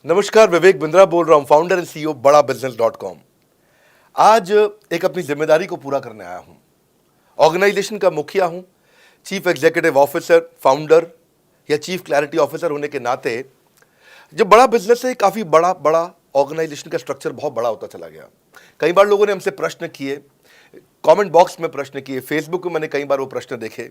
नमस्कार, विवेक बिंद्रा बोल रहा हूं, फाउंडर एंड सीईओ बड़ा बिजनेस.com। आज एक अपनी जिम्मेदारी को पूरा करने आया हूं। ऑर्गेनाइजेशन का मुखिया हूं, चीफ एग्जीक्यूटिव ऑफिसर, फाउंडर या चीफ क्लैरिटी ऑफिसर होने के नाते जब बड़ा बिजनेस है, काफी बड़ा बड़ा ऑर्गेनाइजेशन का स्ट्रक्चर बहुत बड़ा होता चला गया। कई बार लोगों ने हमसे प्रश्न किए, कमेंट बॉक्स में प्रश्न किए, फेसबुक पे मैंने कई बार वो प्रश्न देखे।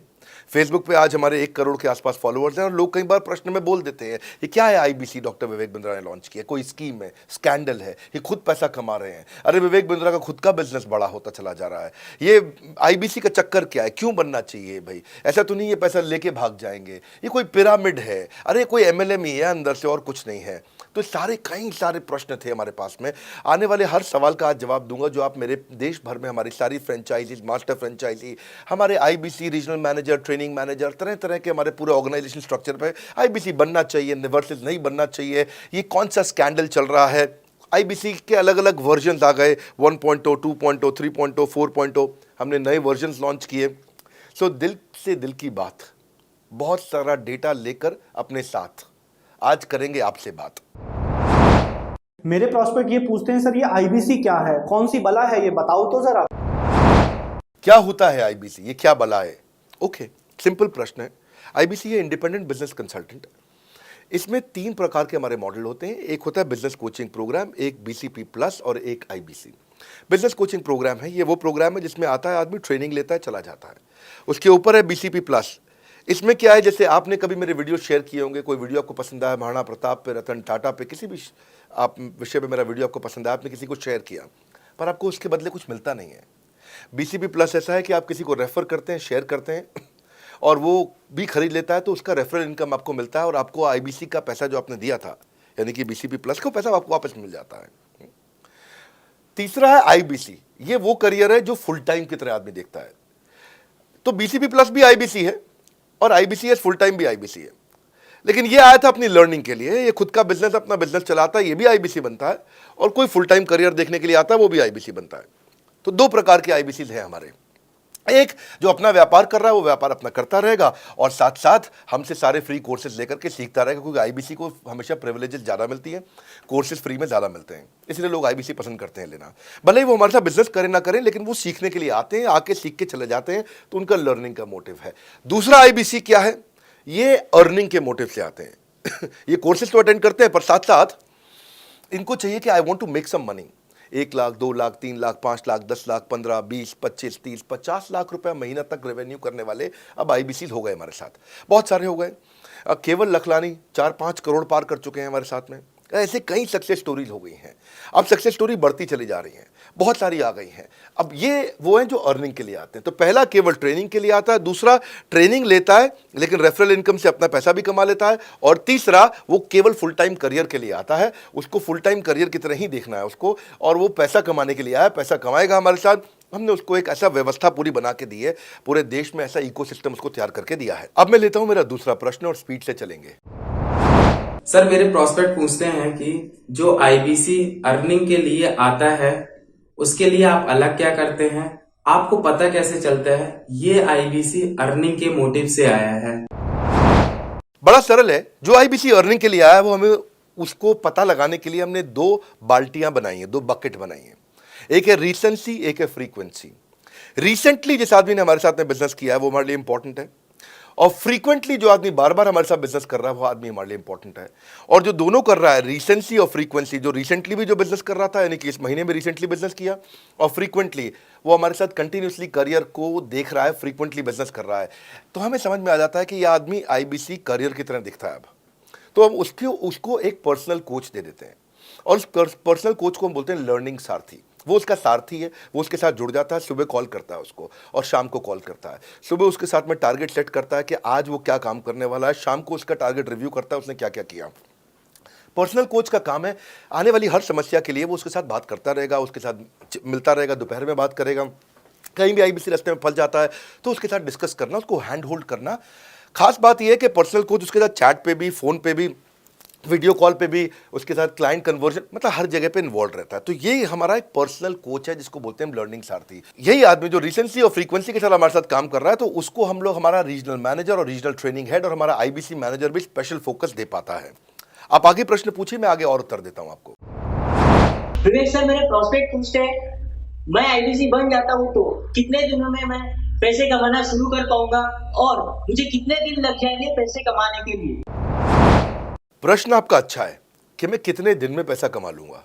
फेसबुक पे आज हमारे 1 करोड़ के आसपास फॉलोअर्स हैं और लोग कई बार प्रश्न में बोल देते हैं, ये क्या है आईबीसी डॉक्टर विवेक बिंद्रा ने लॉन्च किया, कोई स्कीम है, स्कैंडल है, ये खुद पैसा कमा रहे हैं। अरे विवेक बिंद्रा का खुद का बिजनेस बड़ा होता चला जा रहा है, ये आईबीसी का चक्कर क्या है, क्यों बनना चाहिए भाई, ऐसा तो नहीं ये पैसा लेके भाग जाएंगे, ये कोई पिरामिड है, अरे कोई एमएलएम ही है अंदर से और कुछ नहीं है। तो कई सारे प्रश्न थे हमारे पास में। आने वाले हर सवाल का आज जवाब दूंगा जो आप मेरे देश भर में हमारी सारी फ्रेंचाइजीज, मास्टर फ्रेंचाइजी, हमारे IBC regional manager, training manager, तरह तरह के हमारे पूरे ऑर्गेनाइजेशन स्ट्रक्चर पे आईबीसी बनना चाहिए वर्सेस नहीं बनना चाहिए, ये कौन सा स्कैंडल चल रहा है। आईबीसी के अलग अलग वर्जन आ गए, 1.0, 2.0, 3.0, 4.0, हमने नए वर्जन लॉन्च किए। सो दिल से दिल की बात, बहुत सारा डेटा लेकर अपने साथ आज करेंगे आपसे बात। मेरे प्रॉस्पेक्ट ये पूछते हैं, सर ये आईबीसी क्या है, कौन सी बला है, ये बताओ तो जरा। क्या होता है आईबीसी, ये क्या बला है? ओके, सिंपल प्रश्न है। आईबीसी है इंडिपेंडेंट बिजनेस कंसल्टेंट। इसमें 3 प्रकार के हमारे मॉडल होते हैं। एक होता है बिजनेस कोचिंग प्रोग्राम, एक बीसीपी प्लस और एक आईबीसी। बिजनेस कोचिंग प्रोग्राम है, ये वो प्रोग्राम है जिसमें आता है आदमी, ट्रेनिंग लेता है, चला जाता है। उसके ऊपर है बीसीपी प्लस। इसमें क्या है, जैसे आपने कभी मेरे वीडियो शेयर किए होंगे, कोई वीडियो आपको पसंद आया, महाराणा प्रताप पे, रतन टाटा पे, किसी भी आप विषय पे मेरा वीडियो आपको पसंद आया, आपने किसी को शेयर किया, पर आपको उसके बदले कुछ मिलता नहीं है। बीसीपी प्लस ऐसा है कि आप किसी को रेफर करते हैं, शेयर करते हैं और वो भी खरीद लेता है, तो उसका रेफरल इनकम आपको मिलता है और आपको आईबीसी का पैसा जो आपने दिया था, यानी कि बीसीपी प्लस का पैसा आपको वापस मिल जाता है। तीसरा है आईबीसी। ये वो करियर है जो फुल टाइम की तरह आदमी देखता है। तो बीसीपी प्लस भी आईबीसी है और आईबीसी फुल टाइम भी आईबीसी है। लेकिन ये आया था अपनी लर्निंग के लिए, ये खुद का बिजनेस, अपना बिजनेस चलाता है, ये भी आईबीसी बनता है, और कोई फुल टाइम करियर देखने के लिए आता है, वो भी आईबीसी बनता है। तो 2 प्रकार के आईबीसी हैं हमारे। एक जो अपना व्यापार कर रहा है वो व्यापार अपना करता रहेगा और साथ साथ हमसे सारे फ्री कोर्सेज लेकर के सीखता रहेगा, क्योंकि आईबीसी को हमेशा प्रिविलेजेस ज़्यादा मिलती हैं, कोर्सेज फ्री में ज़्यादा मिलते हैं, इसलिए लोग आईबीसी पसंद करते हैं लेना। भले ही वो हमारे साथ बिजनेस करें ना करें, लेकिन वो सीखने के लिए आते हैं, आके सीख के चले जाते हैं, तो उनका लर्निंग का मोटिव है। दूसरा आईबीसी क्या है, ये अर्निंग के मोटिव से आते हैं। ये कोर्सेज तो अटेंड करते हैं, पर साथ साथ इनको चाहिए कि I want to make some money. 1 lakh, 2 lakh, 3 lakh, 5 lakh, 10 lakh, 15, 20, 25, 30, 50 lakh रुपए महीना तक रेवेन्यू करने वाले अब आईबीसी हो गए हमारे साथ, बहुत सारे हो गए। केवल लखलानी 4-5 करोड़ पार कर चुके हैं हमारे साथ में। ऐसे कई सक्सेस स्टोरीज हो गई हैं। अब सक्सेस स्टोरी बढ़ती चली जा रही हैं, बहुत सारी आ गई हैं। अब ये वो हैं जो अर्निंग के लिए आते हैं। तो पहला केवल ट्रेनिंग के लिए आता है, दूसरा ट्रेनिंग लेता है लेकिन रेफरल इनकम से अपना पैसा भी कमा लेता है, और तीसरा वो केवल फुल टाइम करियर के लिए आता है। उसको फुल टाइम करियर की तरह ही देखना है उसको, और वो पैसा कमाने के लिए आया, पैसा कमाएगा हमारे साथ। हमने उसको एक ऐसा व्यवस्था पूरी बना के दी है, पूरे देश में ऐसा इकोसिस्टम उसको तैयार करके दिया है। अब मैं लेता हूं मेरा दूसरा प्रश्न और स्पीड से चलेंगे। सर मेरे प्रोस्पेक्ट पूछते हैं कि जो आईबीसी अर्निंग के लिए आता है उसके लिए आप अलग क्या करते हैं, आपको पता कैसे चलता है ये आईबीसी अर्निंग के मोटिव से आया है? बड़ा सरल है। जो आईबीसी अर्निंग के लिए आया है वो हमें उसको पता लगाने के लिए हमने 2 बाल्टियां बनाई हैं, 2 बकेट बनाई हैं। एक है रीसेंसी, एक है फ्रीक्वेंसी। रिसेंटली जिस आदमी ने हमारे साथ में बिजनेस किया है वो हमारे लिए इंपॉर्टेंट है, और फ्रीक्वेंटली जो आदमी बार बार हमारे साथ बिजनेस कर रहा है वो आदमी हमारे लिए इंपॉर्टेंट है। और जो दोनों कर रहा है, रिसेंसी और फ्रीक्वेंसी, जो रिसेंटली भी जो बिजनेस कर रहा था, यानी कि इस महीने में रिसेंटली बिजनेस किया, और फ्रीक्वेंटली वो हमारे साथ कंटिन्यूसली करियर को देख रहा है, फ्रीक्वेंटली बिजनेस कर रहा है, तो हमें समझ में आ जाता है कि यह आदमी आईबीसी करियर की तरह दिखता है। अब तो हम उसको एक पर्सनल कोच दे देते हैं, और उस पर्सनल कोच को हम बोलते हैं लर्निंग सारथी। वो उसका सारथी है, वो उसके साथ जुड़ जाता है, सुबह कॉल करता है उसको और शाम को कॉल करता है। सुबह उसके साथ में टारगेट सेट करता है कि आज वो क्या काम करने वाला है, शाम को उसका टारगेट रिव्यू करता है उसने क्या क्या किया। पर्सनल कोच का काम है आने वाली हर समस्या के लिए वो उसके साथ बात करता रहेगा, उसके साथ मिलता रहेगा, दोपहर में बात करेगा, कहीं भी आईबीसी रास्ते में फंस जाता है तो उसके साथ डिस्कस करना, उसको हैंड होल्ड करना। खास बात यह है कि पर्सनल कोच उसके साथ चैट पे भी, फोन पे भी, वीडियो कॉल पे भी, उसके साथ क्लाइंट कन्वर्जन, मतलब हर जगह पे इन्वॉल्व रहता है। तो ये हमारा एक पर्सनल कोच है जिसको बोलते हैं लर्निंग सारथी। यही आदमी जो रिसेंसी और फ्रीक्वेंसी के साथ हमारे साथ काम कर रहा है, तो उसको हम लोग हमारा रीजनल मैनेजर और रीजनल ट्रेनिंग हेड और हमारा आईबीसी मैनेजर भी स्पेशल फोकस दे पाता है। आप आगे प्रश्न पूछिए, मैं आगे और उत्तर देता हूं आपको। विवेक सर, मेरे प्रोस्पेक्ट पूछते हैं, मैं आईबीसी बन जाता हूँ तो कितने दिनों में मैं पैसे कमाना शुरू कर पाऊंगा और मुझे कितने दिन लग जाएंगे पैसे कमाने के लिए? प्रश्न आपका अच्छा है कि मैं कितने दिन में पैसा कमा लूंगा।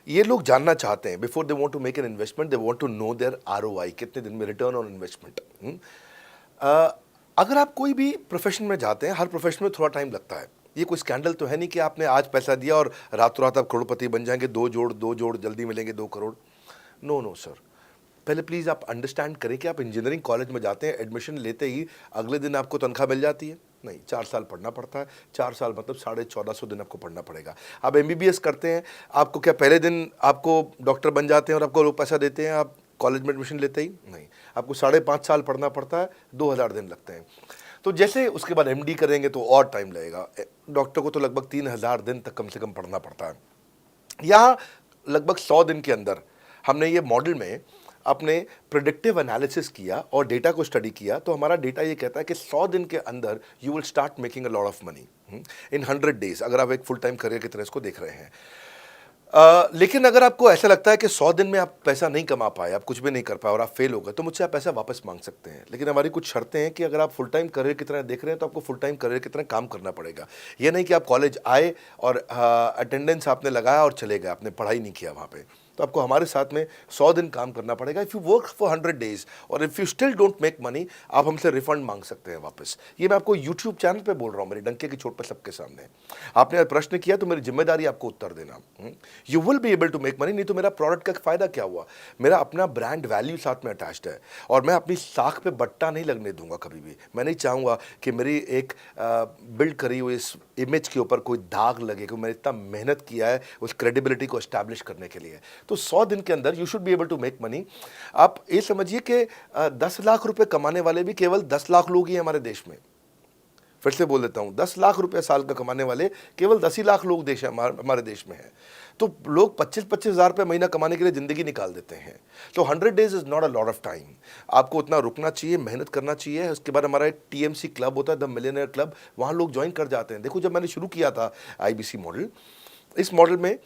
ये लोग जानना चाहते हैं, before they want to make an investment they want to know their ROI, कितने दिन में रिटर्न ऑन इन्वेस्टमेंट। अगर आप कोई भी प्रोफेशन में जाते हैं, हर प्रोफेशन में थोड़ा टाइम लगता है। ये कोई स्कैंडल तो है नहीं कि आपने आज पैसा दिया और रातों रात आप करोड़पति बन जाएंगे, दो जोड़ जल्दी मिलेंगे 2 करोड़। नो सर, पहले प्लीज़ आप अंडरस्टैंड करें कि आप इंजीनियरिंग कॉलेज में जाते हैं, एडमिशन लेते ही अगले दिन आपको तनख्वाह मिल जाती है? नहीं, 4 साल पढ़ना पड़ता है। 4 साल मतलब 1450 दिन आपको पढ़ना पड़ेगा। आप एमबीबीएस करते हैं, आपको क्या पहले दिन आपको डॉक्टर बन जाते हैं और आपको लोग पैसा देते हैं आप कॉलेज में एडमिशन लेते ही? नहीं, आपको 5.5 साल पढ़ना पड़ता है, 2000 दिन लगते हैं। तो जैसे उसके बाद एमडी करेंगे तो और टाइम लगेगा। डॉक्टर को तो लगभग 3000 दिन तक कम से कम पढ़ना पड़ता है। यहाँ लगभग 100 दिन के अंदर हमने ये मॉडल में अपने प्रिडिक्टिव एनालिसिस किया और डेटा को स्टडी किया, तो हमारा डेटा ये कहता है कि 100 दिन के अंदर you will start making a lot of money in 100 days, अगर आप एक फुल टाइम करियर की तरह इसको देख रहे हैं। लेकिन अगर आपको ऐसा लगता है कि 100 दिन में आप पैसा नहीं कमा पाए, आप कुछ भी नहीं कर पाए और आप फेल हो गए, तो मुझसे आप पैसा वापस मांग सकते हैं। लेकिन हमारी कुछ शर्तें हैं कि अगर आप फुल टाइम करियर की तरह देख रहे हैं तो आपको फुल टाइम करियर की तरह काम करना पड़ेगा। ये नहीं कि आप कॉलेज आए और अटेंडेंस आपने लगाया और चले गए, आपने पढ़ाई नहीं किया वहाँ पे। तो आपको हमारे साथ में 100 दिन काम करना पड़ेगा। If you work for 100 days और if you still don't make money, आप हमसे रिफंड मांग सकते हैं वापस। ये मैं आपको यूट्यूब चैनल पे बोल रहा हूँ, मेरे डंके की चोट पे सबके सामने। आपने प्रश्न किया तो मेरी जिम्मेदारी आपको उत्तर देना। You will be able to make money, नहीं तो मेरा प्रोडक्ट का फ़ायदा क्या हुआ? मेरा अपना ब्रांड वैल्यू साथ में अटैच्ड है और मैं अपनी साख पे बट्टा नहीं लगने दूंगा कभी भी। मैं नहीं चाहूँगा कि मेरी एक बिल्ड करी हुई इस इमेज के ऊपर कोई दाग लगे, क्योंकि मैंने इतना मेहनत किया है उस क्रेडिबिलिटी को एस्टैब्लिश करने के लिए। तो 100 दिन के अंदर you should be able to make money. आप ये समझिए कि 10 लाख रुपए कमाने वाले भी केवल 10 लाख लोग ही हैं हमारे देश में। फिर से बोल देता हूं, 10 लाख रुपए साल का कमाने वाले केवल 10 ही लाख लोग हमारे देश में हैं। तो लोग 25-25 हज़ार रुपये महीना कमाने के लिए ज़िंदगी निकाल देते हैं। तो 100 days is not a lot of time. आपको उतना रुकना चाहिए, मेहनत करना चाहिए। उसके बाद हमारा एक टीएमसी क्लब होता है, द मिलियनेयर क्लब, वहाँ लोग ज्वाइन कर जाते हैं। देखो, जब मैंने शुरू किया था आईबीसी मॉडल, इस मॉडल में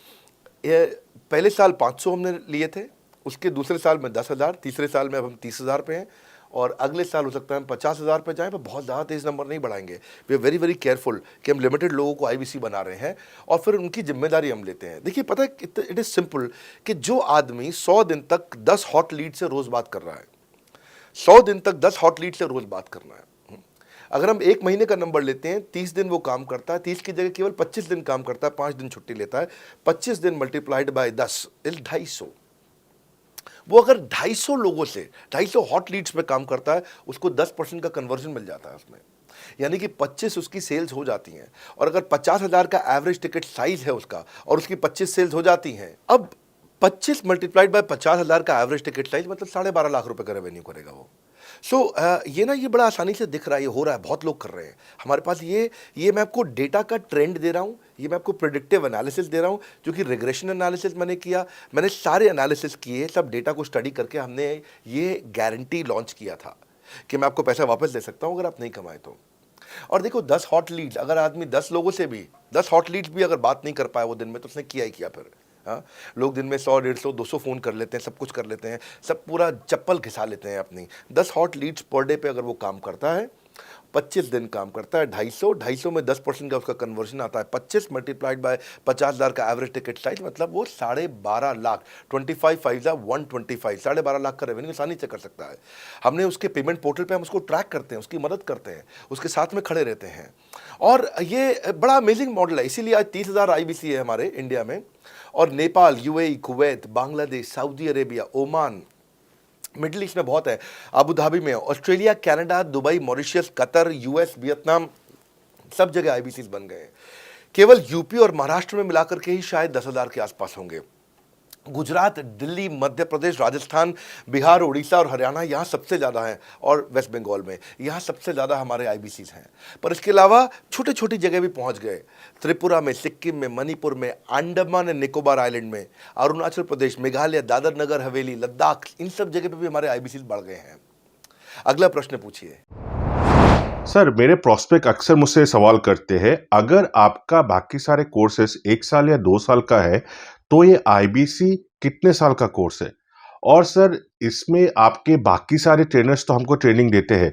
पहले साल 500 हमने लिए थे, उसके दूसरे साल में 10,000, तीसरे साल में अब हम 30,000 पे हैं और अगले साल हो सकता है हम 50,000 पे जाएं, पर बहुत ज़्यादा तेज़ नंबर नहीं बढ़ाएंगे। We are very very careful कि हम लिमिटेड लोगों को आईबीसी बना रहे हैं और फिर उनकी जिम्मेदारी हम लेते हैं। देखिए, पता है इट इज़ सिंपल कि जो आदमी 100 दिन तक 10 हॉट लीड से रोज़ बात कर रहा है, 100 दिन तक 10 हॉट लीड से रोज़ बात करना है। अगर हम 1 महीने का नंबर लेते हैं, 30 दिन वो काम करता है, 30 की जगह केवल 25 दिन काम करता है, 5 दिन छुट्टी लेता है, 25 दिन मल्टीप्लाइड बाय 10 इज 250। वो अगर 250 लोगों से 250 हॉट लीड्स पे काम करता है, उसको 10% का कन्वर्जन मिल जाता है उसमें, यानी कि 25 उसकी सेल्स हो जाती हैं। और अगर 50,000 का एवरेज टिकट साइज है उसका और उसकी 25 सेल्स हो जाती हैं, अब 25 मल्टीप्लाइड बाय 50,000 का एवरेज टिकट साइज मतलब 12.5 लाख रुपए का रेवेन्यू करेगा वो। ये बड़ा आसानी से दिख रहा है, ये हो रहा है, बहुत लोग कर रहे हैं हमारे पास। ये मैं आपको डेटा का ट्रेंड दे रहा हूँ, ये मैं आपको प्रेडिक्टिव एनालिसिस दे रहा हूँ, जो कि रिग्रेशन एनालिसिस मैंने किया। मैंने सारे एनालिसिस किए, सब डेटा को स्टडी करके हमने ये गारंटी लॉन्च किया था कि मैं आपको पैसा वापस दे सकता हूँ अगर आप नहीं कमाए तो। और देखो, 10 हॉट लीड्स, अगर आदमी 10 लोगों से भी 10 हॉट लीड्स भी अगर बात नहीं कर पाया वो दिन में, तो उसने किया ही किया फिर। हाँ, लोग दिन में 100, 150, 200 फ़ोन कर लेते हैं, सब कुछ कर लेते हैं, सब पूरा चप्पल घिसा लेते हैं अपनी। 10 हॉट लीड्स पर डे पे अगर वो काम करता है, 25 दिन काम करता है, 250 में 10% का उसका कन्वर्जन आता है, 25 मल्टीप्लाइड बाय 50,000 का एवरेज टिकट साइज, मतलब वो 12.5 लाख, 25 5 125, 12.5 लाख का रेवेन्यू आसानी से कर सकता है। हमने उसके पेमेंट पोर्टल पे हम उसको ट्रैक करते हैं, उसकी मदद करते हैं, उसके साथ में खड़े रहते हैं। और ये बड़ा अमेजिंग मॉडल है, इसीलिए आज 30,000 आईबीसी है हमारे इंडिया में। और Nepal, UAE, Kuwait, Bangladesh, Saudi Arabia, Oman, middle east में बहुत है, अबू धाबी में, Australia, Canada, Dubai, Mauritius, Qatar, US, Vietnam, सब जगह आईबीसीज बन गए हैं। केवल यूपी और महाराष्ट्र में मिलाकर के ही शायद 10,000 के आसपास होंगे। गुजरात, दिल्ली, मध्य प्रदेश, राजस्थान, बिहार, उड़ीसा और हरियाणा यहाँ सबसे ज़्यादा हैं, और वेस्ट बंगाल में यहाँ सबसे ज़्यादा हमारे आईबीसीज हैं। पर इसके अलावा छोटी छोटी जगह भी पहुँच गए, त्रिपुरा में, सिक्किम में, मणिपुर में, अंडमान एंड निकोबार आइलैंड में, अरुणाचल प्रदेश, मेघालय, दादर नगर हवेली, लद्दाख, इन सब जगह पे भी हमारे आईबीसीज बढ़ गए हैं। अगला प्रश्न पूछिए। सर मेरे प्रोस्पेक्ट अक्सर मुझसे सवाल करते हैं, अगर आपका बाकी सारे कोर्सेस 1 साल या 2 साल का है तो ये आईबीसी कितने साल का कोर्स है? और सर इसमें आपके बाकी सारे ट्रेनर्स तो हमको ट्रेनिंग देते हैं,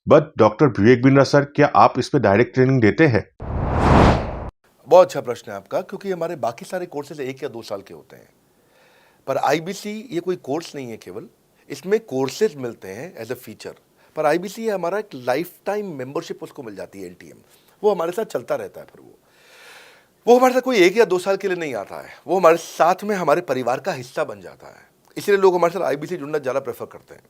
but doctor Vivek Bindra sir, क्या आप इसमें डायरेक्ट ट्रेनिंग देते हैं? बहुत अच्छा प्रश्न है आपका, क्योंकि हमारे बाकी सारे कोर्सेज 1 या 2 साल के होते हैं, पर आईबीसी ये कोई कोर्स नहीं है केवल, इसमें कोर्सेज मिलते हैं एज अ फीचर। पर आईबीसी हमारा एक लाइफ टाइम मेंबरशिप उसको मिल जाती है, एनटीएम, वो हमारे साथ चलता रहता है। फिर वो हमारे साथ कोई 1 या 2 साल के लिए नहीं आता है, वो हमारे साथ में हमारे परिवार का हिस्सा बन जाता है। इसलिए लोग हमारे साथ आईबीसी जुड़ना ज़्यादा प्रेफर करते हैं,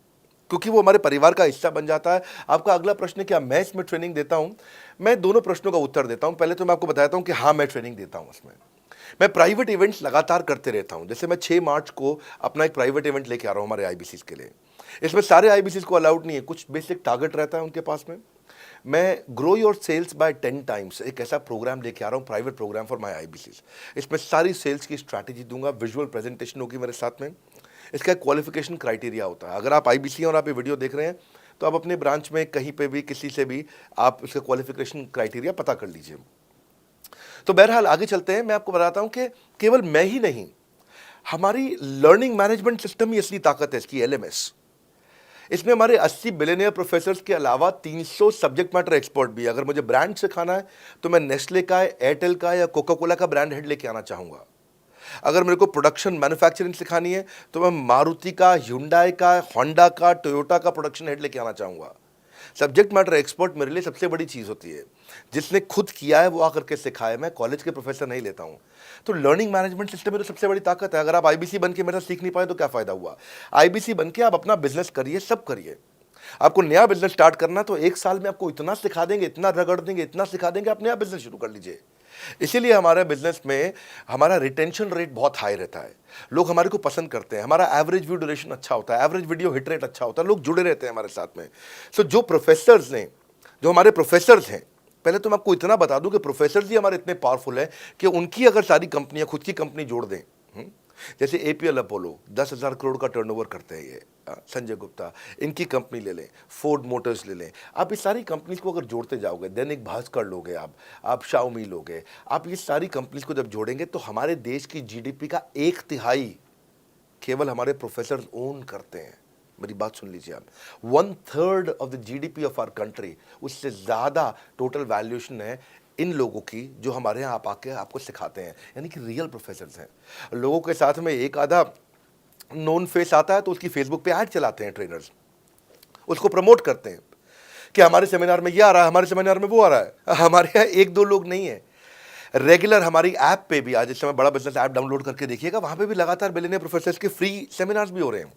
क्योंकि वो हमारे परिवार का हिस्सा बन जाता है। आपका अगला प्रश्न है, क्या मैं इसमें ट्रेनिंग देता हूं? मैं दोनों प्रश्नों का उत्तर देता हूं। पहले तो मैं आपको बताता हूं कि हाँ, मैं ट्रेनिंग देता हूं इसमें। मैं प्राइवेट इवेंट्स लगातार करते रहता हूं। जैसे मैं 6 मार्च को अपना एक प्राइवेट इवेंट लेके आ रहा हूं हमारे आईबीसी के लिए। इसमें सारे आईबीसी को अलाउड नहीं है, कुछ बेसिक टारगेट रहता है उनके पास में। मैं grow your sales by 10 times एक ऐसा प्रोग्राम लेके आ रहा हूँ, private program for my IBC. इसमें सारी सेल्स की स्ट्रैटेजी दूंगा, विजुअल प्रेजेंटेशन होगी मेरे साथ में। इसका क्वालिफिकेशन क्राइटेरिया होता है। अगर आप आईबीसी और आप ये वीडियो देख रहे हैं तो आप अपने ब्रांच में कहीं पे भी किसी से भी आप इसका क्वालिफिकेशन क्राइटेरिया पता कर लीजिए। तो बहरहाल आगे चलते हैं। मैं आपको बताता हूं कि केवल मैं ही नहीं, हमारी लर्निंग मैनेजमेंट सिस्टम ही असली ताकत है इसकी, एलएमएस। इसमें हमारे 80 बिलियनियर प्रोफेसर्स के अलावा 300 सब्जेक्ट मैटर एक्सपर्ट भी है। अगर मुझे ब्रांड सिखाना है तो मैं नेस्ले का, एयरटेल का या कोका कोला का ब्रांड हेड लेके आना चाहूँगा। अगर मेरे को प्रोडक्शन मैन्युफैक्चरिंग सिखानी है तो मैं मारुति का, ह्युंडई का, होंडा का, टोयोटा का प्रोडक्शन हेड लेके आना चाहूँगा। सब्जेक्ट मैटर एक्सपर्ट मेरे लिए सबसे बड़ी चीज़ होती है। जिसने खुद किया है वो आकर के सिखाए। मैं कॉलेज के प्रोफेसर नहीं लेता हूँ। तो लर्निंग मैनेजमेंट सिस्टम में तो सबसे बड़ी ताकत है। अगर आप आईबीसी बन के मेरे साथ सीख नहीं पाए तो क्या फ़ायदा हुआ? आईबीसी बन के आप अपना बिजनेस करिए, सब करिए। आपको नया बिजनेस स्टार्ट करना तो 1 साल में आपको इतना सिखा देंगे, इतना रगड़ देंगे, इतना सिखा देंगे, आप नया बिजनेस शुरू कर लीजिए। इसीलिए हमारे बिजनेस में हमारा रिटेंशन रेट बहुत हाई रहता है। लोग हमारे को पसंद करते हैं। हमारा एवरेज व्यू ड्यूरेशन अच्छा होता है, एवरेज वीडियो हिट रेट अच्छा होता है, लोग जुड़े रहते हैं हमारे साथ में। सो जो प्रोफेसर्स ने, जो हमारे प्रोफेसर्स हैं, पहले तो मैं आपको इतना बता दूं कि प्रोफेसर्स ही हमारे इतने पावरफुल हैं कि उनकी अगर सारी कंपनियां खुद की कंपनी जोड़ दें, जैसे एपीएल अपोलो 10,000 करोड़ का टर्नओवर करते हैं ये, संजय गुप्ता, इनकी कंपनी ले लें, फोर्ड मोटर्स ले लें, आप इस सारी कंपनीज को अगर जोड़ते जाओगे, दैनिक भास्कर लोगे, आप शाओमी लोगे, आप ये सारी कंपनीज को जब जोड़ेंगे तो हमारे देश की जीडीपी का 1/3 केवल हमारे प्रोफेसर ओन करते हैं। मेरी बात सुन लीजिए आप, 1/3 of the GDP of our country, उससे ज़्यादा टोटल वैल्यूएशन है इन लोगों की जो हमारे यहाँ आप आके आपको सिखाते हैं, यानी कि रियल प्रोफेसर्स हैं। लोगों के साथ में एक आधा नोन फेस आता है तो उसकी फेसबुक पे ऐड चलाते हैं ट्रेनर्स, उसको प्रमोट करते हैं कि हमारे सेमिनार में ये आ रहा है, हमारे सेमिनार में वो आ रहा है। हमारे यहाँ 1-2 लोग नहीं है, रेगुलर हमारी ऐप पे भी, आज इस समय बड़ा बिजनेस ऐप डाउनलोड करके देखिएगा, वहाँ पे भी लगातार बिलियनियर प्रोफेसर्स के फ्री सेमिनार्स भी हो रहे हैं।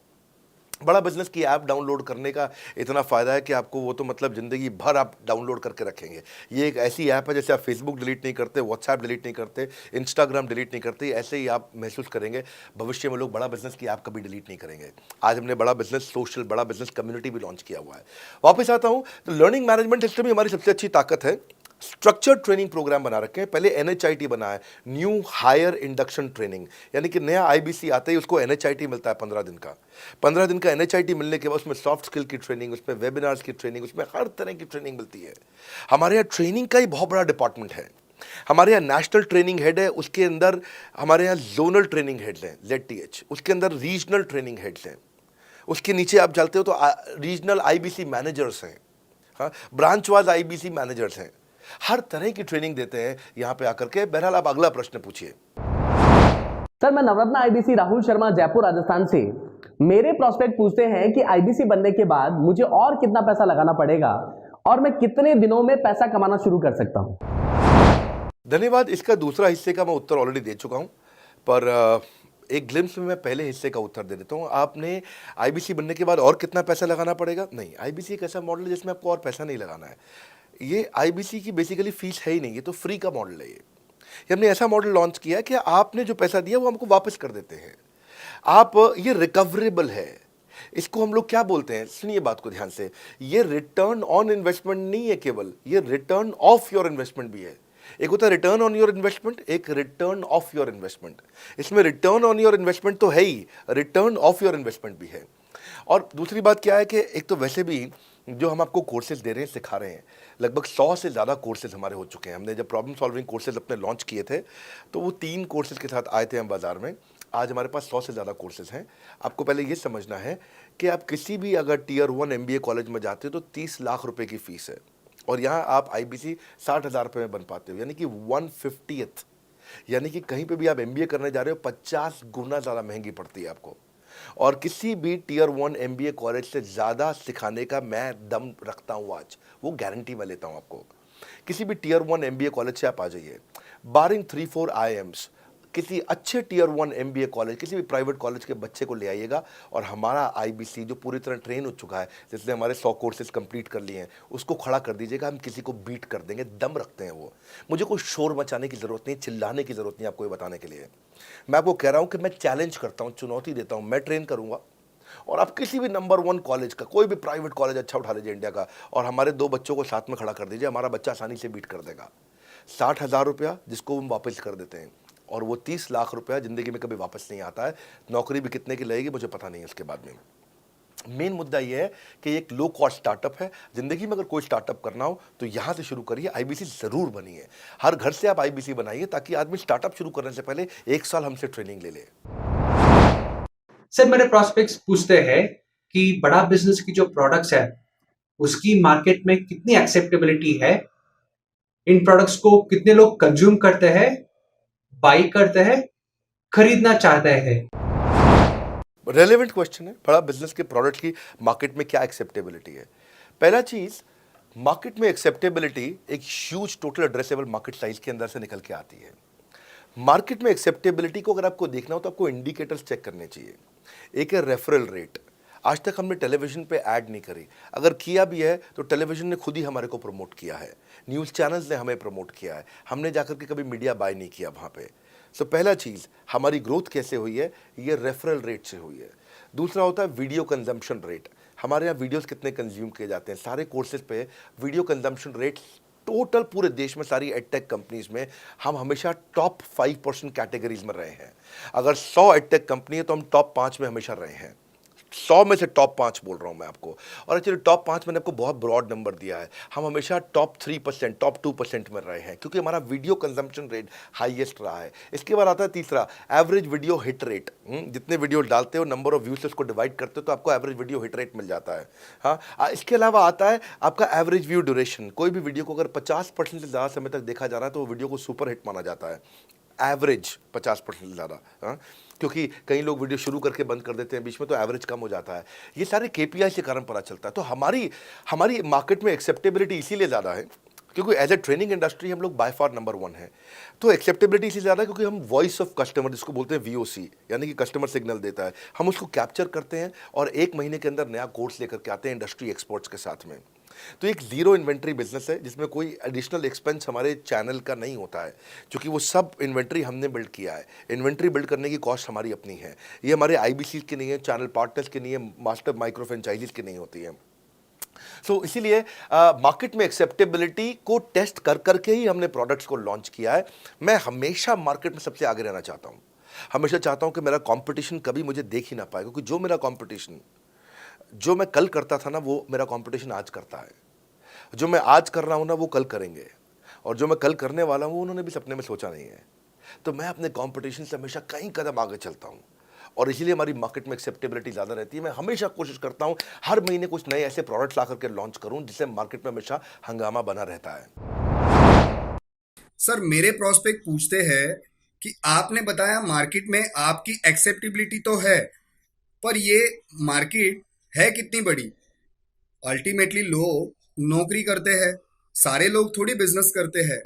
बड़ा बिजनेस की ऐप डाउनलोड करने का इतना फ़ायदा है कि आपको वो तो मतलब ज़िंदगी भर आप डाउनलोड करके रखेंगे। ये एक ऐसी ऐप है जैसे आप फेसबुक डिलीट नहीं करते, व्हाट्सएप डिलीट नहीं करते, इंस्टाग्राम डिलीट नहीं करते, ऐसे ही आप महसूस करेंगे। भविष्य में लोग बड़ा बिजनेस की ऐप कभी डिलीट नहीं करेंगे। आज हमने बड़ा बिजनेस सोशल, बड़ा बिजनेस कम्युनिटी भी लॉन्च किया हुआ है। वापस आता हूँ तो लर्निंग मैनेजमेंट सिस्टम ही हमारी सबसे अच्छी ताकत है। स्ट्रक्चर्ड ट्रेनिंग प्रोग्राम बना रखे हैं। पहले एनएचआईटी बना है, न्यू हायर इंडक्शन ट्रेनिंग, यानी कि नया आईबीसी आते ही उसको एनएचआईटी मिलता है 15 दिन का। 15 दिन का एनएचआईटी मिलने के बाद उसमें सॉफ्ट स्किल की ट्रेनिंग, उसमें वेबिनार्स की ट्रेनिंग, उसमें हर तरह की ट्रेनिंग मिलती है। हमारे यहाँ ट्रेनिंग का ही बहुत बड़ा डिपार्टमेंट है। हमारे यहाँ नेशनल ट्रेनिंग हेड है, उसके अंदर हमारे यहाँ जोनल ट्रेनिंग हेड्स हैं, ZTH, उसके अंदर रीजनल ट्रेनिंग हेड्स हैं, उसके नीचे आप चलते हो तो रीजनल आईबीसी मैनेजर्स हैं, हाँ, ब्रांच वाइज आईबीसी मैनेजर्स हैं। हर तरह की ट्रेनिंग देते हैं यहाँ पे आकर के। बहरहाल आप अगला प्रश्न पूछिए। सर मैं नवरत्न आईबीसी राहुल शर्मा, जयपुर राजस्थान से। मेरे प्रोस्पेक्ट पूछते हैं कि आईबीसी बनने के बाद मुझे और कितना पैसा लगाना पड़ेगा और मैं कितने दिनों में पैसा कमाना शुरू कर सकता हूं? धन्यवाद। इसका दूसरा हिस्से का मैं उत्तर ऑलरेडी दे चुका हूं, पर एक ग्लिम्स में मैं पहले हिस्से का उत्तर दे देता हूं। आपने आईबीसी बनने के बाद और कितना पैसा लगाना पड़ेगा? नहीं, आईबीसी एक ऐसा मॉडल है जिसमें आपको और पैसा नहीं लगाना है। ये आईबीसी की बेसिकली फीस है ही नहीं, ये तो फ्री का मॉडल है। ये हमने ऐसा मॉडल लॉन्च किया कि आपने जो पैसा दिया वो हमको वापस कर देते हैं आप। ये रिकवरेबल है। इसको हम लोग क्या बोलते हैं, सुनिए बात को ध्यान से, ये रिटर्न ऑन इन्वेस्टमेंट नहीं है केवल, ये रिटर्न ऑफ योर इन्वेस्टमेंट भी है। एक होता है रिटर्न ऑन योर इन्वेस्टमेंट, एक रिटर्न ऑफ योर इन्वेस्टमेंट। इसमें रिटर्न ऑन योर इन्वेस्टमेंट तो है ही, रिटर्न ऑफ योर इन्वेस्टमेंट भी है। और दूसरी बात क्या है कि एक तो वैसे भी जो हम आपको कोर्सेज दे रहे हैं, सिखा रहे हैं, लगभग 100 से ज़्यादा कोर्सेज हमारे हो चुके हैं। हमने जब प्रॉब्लम सॉल्विंग कोर्सेज अपने लॉन्च किए थे तो वो 3 कोर्सेज के साथ आए थे हम बाज़ार में। आज हमारे पास 100 से ज़्यादा कोर्सेज हैं। आपको पहले ये समझना है कि आप किसी भी अगर टियर 1 MBA कॉलेज में जाते हो तो 30 लाख रुपए की फ़ीस है, और यहाँ आप IBC 60,000 रुपये में बन पाते हो, यानी कि 1/50th। यानी कि कहीं पे भी आप MBA करने जा रहे हो 50 गुना ज़्यादा महंगी पड़ती है आपको। और किसी भी टियर 1 MBA कॉलेज से ज़्यादा सिखाने का मैं दम रखता हूँ आज, वो गारंटी मैं लेता हूँ आपको। किसी भी टियर 1 MBA कॉलेज से आप आ जाइए, बारिंग 3-4 IIMs, किसी अच्छे टियर 1 MBA कॉलेज, किसी भी प्राइवेट कॉलेज के बच्चे को ले आइएगा, और हमारा IBC जो पूरी तरह ट्रेन हो चुका है, जिसने हमारे 100 कोर्सेज कंप्लीट कर लिए हैं, उसको खड़ा कर दीजिएगा, हम किसी को बीट कर देंगे। दम रखते हैं वो। मुझे कोई शोर मचाने की ज़रूरत नहीं, चिल्लाने की ज़रूरत नहीं आपको ये बताने के लिए। मैं आपको कह रहा हूँ कि मैं चैलेंज करता हूँ, चुनौती देता हूँ, मैं ट्रेन करूँगा, और आप किसी भी नंबर 1 कॉलेज का, कोई भी प्राइवेट कॉलेज अच्छा उठा लीजिए इंडिया का, और हमारे 2 बच्चों को साथ में खड़ा कर दीजिए, हमारा बच्चा आसानी से बीट कर देगा। 60,000 रुपया जिसको हम वापस कर देते हैं, और वो 30 लाख रुपया ज़िंदगी में कभी वापस नहीं आता है। नौकरी भी कितने की लगेगी मुझे पता नहीं है उसके बाद में। मेन मुद्दा ये है कि एक लो कॉस्ट स्टार्टअप है। ज़िंदगी में अगर कोई स्टार्टअप करना हो तो यहाँ से शुरू करिए, IBC ज़रूर बनिए। हर घर से आप IBC बनाइए, ताकि आदमी स्टार्टअप शुरू करने से पहले 1 साल हमसे ट्रेनिंग ले ले। सर, मेरे प्रोस्पेक्ट्स पूछते हैं कि बड़ा बिजनेस की जो प्रोडक्ट्स है उसकी मार्केट में कितनी एक्सेप्टेबिलिटी है, इन प्रोडक्ट्स को कितने लोग कंज्यूम करते हैं, बाई करते हैं, खरीदना चाहते हैं। रेलेवेंट क्वेश्चन है। बड़ा बिजनेस के प्रोडक्ट की मार्केट में क्या एक्सेप्टेबिलिटी है? पहला चीज़, मार्केट में एक्सेप्टेबिलिटी एक huge total addressable market size के अंदर से निकल के आती है। मार्केट में एक्सेप्टेबिलिटी को अगर आपको देखना हो तो आपको इंडिकेटर्स चेक करने चाहिए। एक है रेफरल रेट। आज तक हमने टेलीविजन पे ऐड नहीं करी, अगर किया भी है तो टेलीविजन ने खुद ही हमारे को प्रमोट किया है, न्यूज़ चैनल्स ने हमें प्रमोट किया है, हमने जाकर के कभी मीडिया बाय नहीं किया वहाँ पे। सो पहला चीज़, हमारी ग्रोथ कैसे हुई है, ये रेफरल रेट से हुई है। दूसरा होता है वीडियो कंजम्पशन रेट। हमारे यहाँ वीडियोस कितने कंज्यूम किए जाते हैं, सारे कोर्सेज पे वीडियो कंजम्पशन रेट टोटल पूरे देश में सारी एडटेक कंपनीज में हम हमेशा टॉप 5% कैटेगरीज में रहे हैं। अगर 100 एडटेक कंपनी है तो हम टॉप 5 में हमेशा रहे हैं। 100 में से टॉप 5 बोल रहा हूं मैं आपको, और एक्चुअली टॉप 5 मैंने आपको बहुत ब्रॉड नंबर दिया है। हम हमेशा टॉप 3%, टॉप 2% में रहे हैं, क्योंकि हमारा वीडियो कंजम्पशन रेट हाईएस्ट रहा है। इसके बाद आता है तीसरा, एवरेज वीडियो हिट रेट। जितने वीडियो डालते हो, नंबर ऑफ व्यूज से उसको डिवाइड करते हो तो आपको एवरेज वीडियो हिट रेट मिल जाता है। हाँ, इसके अलावा आता है आपका एवरेज व्यू ड्यूरेशन। कोई भी वीडियो को अगर 50% से ज़्यादा समय तक देखा जा रहा है तो वो वीडियो को सुपर हिट माना जाता है। एवरेज 50% से ज़्यादा, क्योंकि कई लोग वीडियो शुरू करके बंद कर देते हैं बीच में, तो एवरेज कम हो जाता है। ये सारे KPI के कारण पता चलता है। तो हमारी मार्केट में एक्सेप्टेबिलिटी इसीलिए ज़्यादा है क्योंकि एज ए ट्रेनिंग इंडस्ट्री हम लोग बाय फार नंबर 1 है। तो एक्सेप्टेबिलिटी इसी ज़्यादा है क्योंकि हम वॉइस ऑफ कस्टमर, जिसको बोलते हैं VOC, यानी कि कस्टमर सिग्नल देता है, हम उसको कैप्चर करते हैं और 1 महीने के अंदर नया कोर्स लेकर के आते हैं इंडस्ट्री एक्सपर्ट्स के साथ में। तो एक जीरो इन्वेंट्री बिजनेस है जिसमें कोई एडिशनल एक्सपेंस हमारे चैनल का नहीं होता है, क्योंकि वो सब इन्वेंट्री हमने बिल्ड किया है। इन्वेंट्री बिल्ड करने की कॉस्ट हमारी अपनी है। ये हमारे IBC की नहीं है, चैनल पार्टनर्स की नहीं है, मास्टर माइक्रो फ्रेंचाइजीज की नहीं होती है। सो इसीलिए मार्केट में एक्सेप्टेबिलिटी को टेस्ट कर करके ही हमने प्रोडक्ट्स को लॉन्च किया है। मैं हमेशा मार्केट में सबसे आगे रहना चाहता हूँ। हमेशा चाहता हूँ कि मेरा कंपटीशन कभी मुझे देख ही ना पाए, क्योंकि जो मेरा कंपटीशन, जो मैं कल करता था ना, वो मेरा कंपटीशन आज करता है। जो मैं आज कर रहा हूँ ना, वो कल करेंगे, और जो मैं कल करने वाला हूँ उन्होंने भी सपने में सोचा नहीं है। तो मैं अपने कंपटीशन से हमेशा कई कदम आगे चलता हूँ, और इसीलिए हमारी मार्केट में एक्सेप्टेबिलिटी ज़्यादा रहती है। मैं हमेशा कोशिश करता हूँ हर महीने कुछ नए ऐसे प्रोडक्ट्स ला करके लॉन्च करूँ जिससे मार्केट में हमेशा हंगामा बना रहता है। सर, मेरे प्रोस्पेक्ट पूछते हैं कि आपने बताया मार्केट में आपकी एक्सेप्टेबिलिटी तो है, पर ये मार्केट है कितनी बड़ी? अल्टीमेटली लोग नौकरी करते हैं, सारे लोग थोड़ी बिजनेस करते हैं।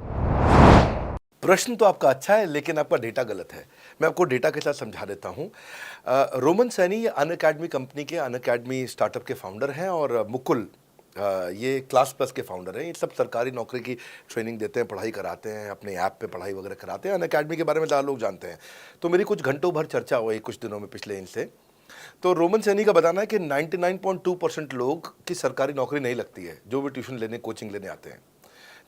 प्रश्न तो आपका अच्छा है, लेकिन आपका डेटा गलत है। मैं आपको डेटा के साथ समझा देता हूँ। रोमन सैनी ये अनअकैडमी कंपनी के, अनअकैडमी स्टार्टअप के फाउंडर हैं, और मुकुल ये क्लास प्लस के फाउंडर हैं। ये सब सरकारी नौकरी की ट्रेनिंग देते हैं, पढ़ाई कराते हैं, अपने ऐप पे पढ़ाई वगैरह कराते हैं। अनअकैडमी के बारे में ज़्यादा लोग जानते हैं। तो मेरी कुछ घंटों भर चर्चा हुई कुछ दिनों में पिछले इनसे। तो रोमन सैनी का बताना है कि 99.2% लोग की सरकारी नौकरी नहीं लगती है, जो भी ट्यूशन लेने, कोचिंग लेने आते हैं।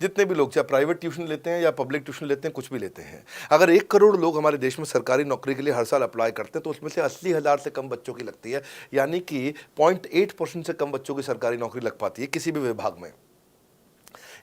जितने भी लोग चाहे प्राइवेट ट्यूशन लेते हैं या पब्लिक ट्यूशन लेते हैं, कुछ भी लेते हैं, अगर 1 करोड़ लोग हमारे देश में सरकारी नौकरी के लिए हर साल अप्लाई करते हैं तो उसमें से 80,000 से कम बच्चों की लगती है, यानी कि 0.8% से कम बच्चों की सरकारी नौकरी लग पाती है किसी भी विभाग में।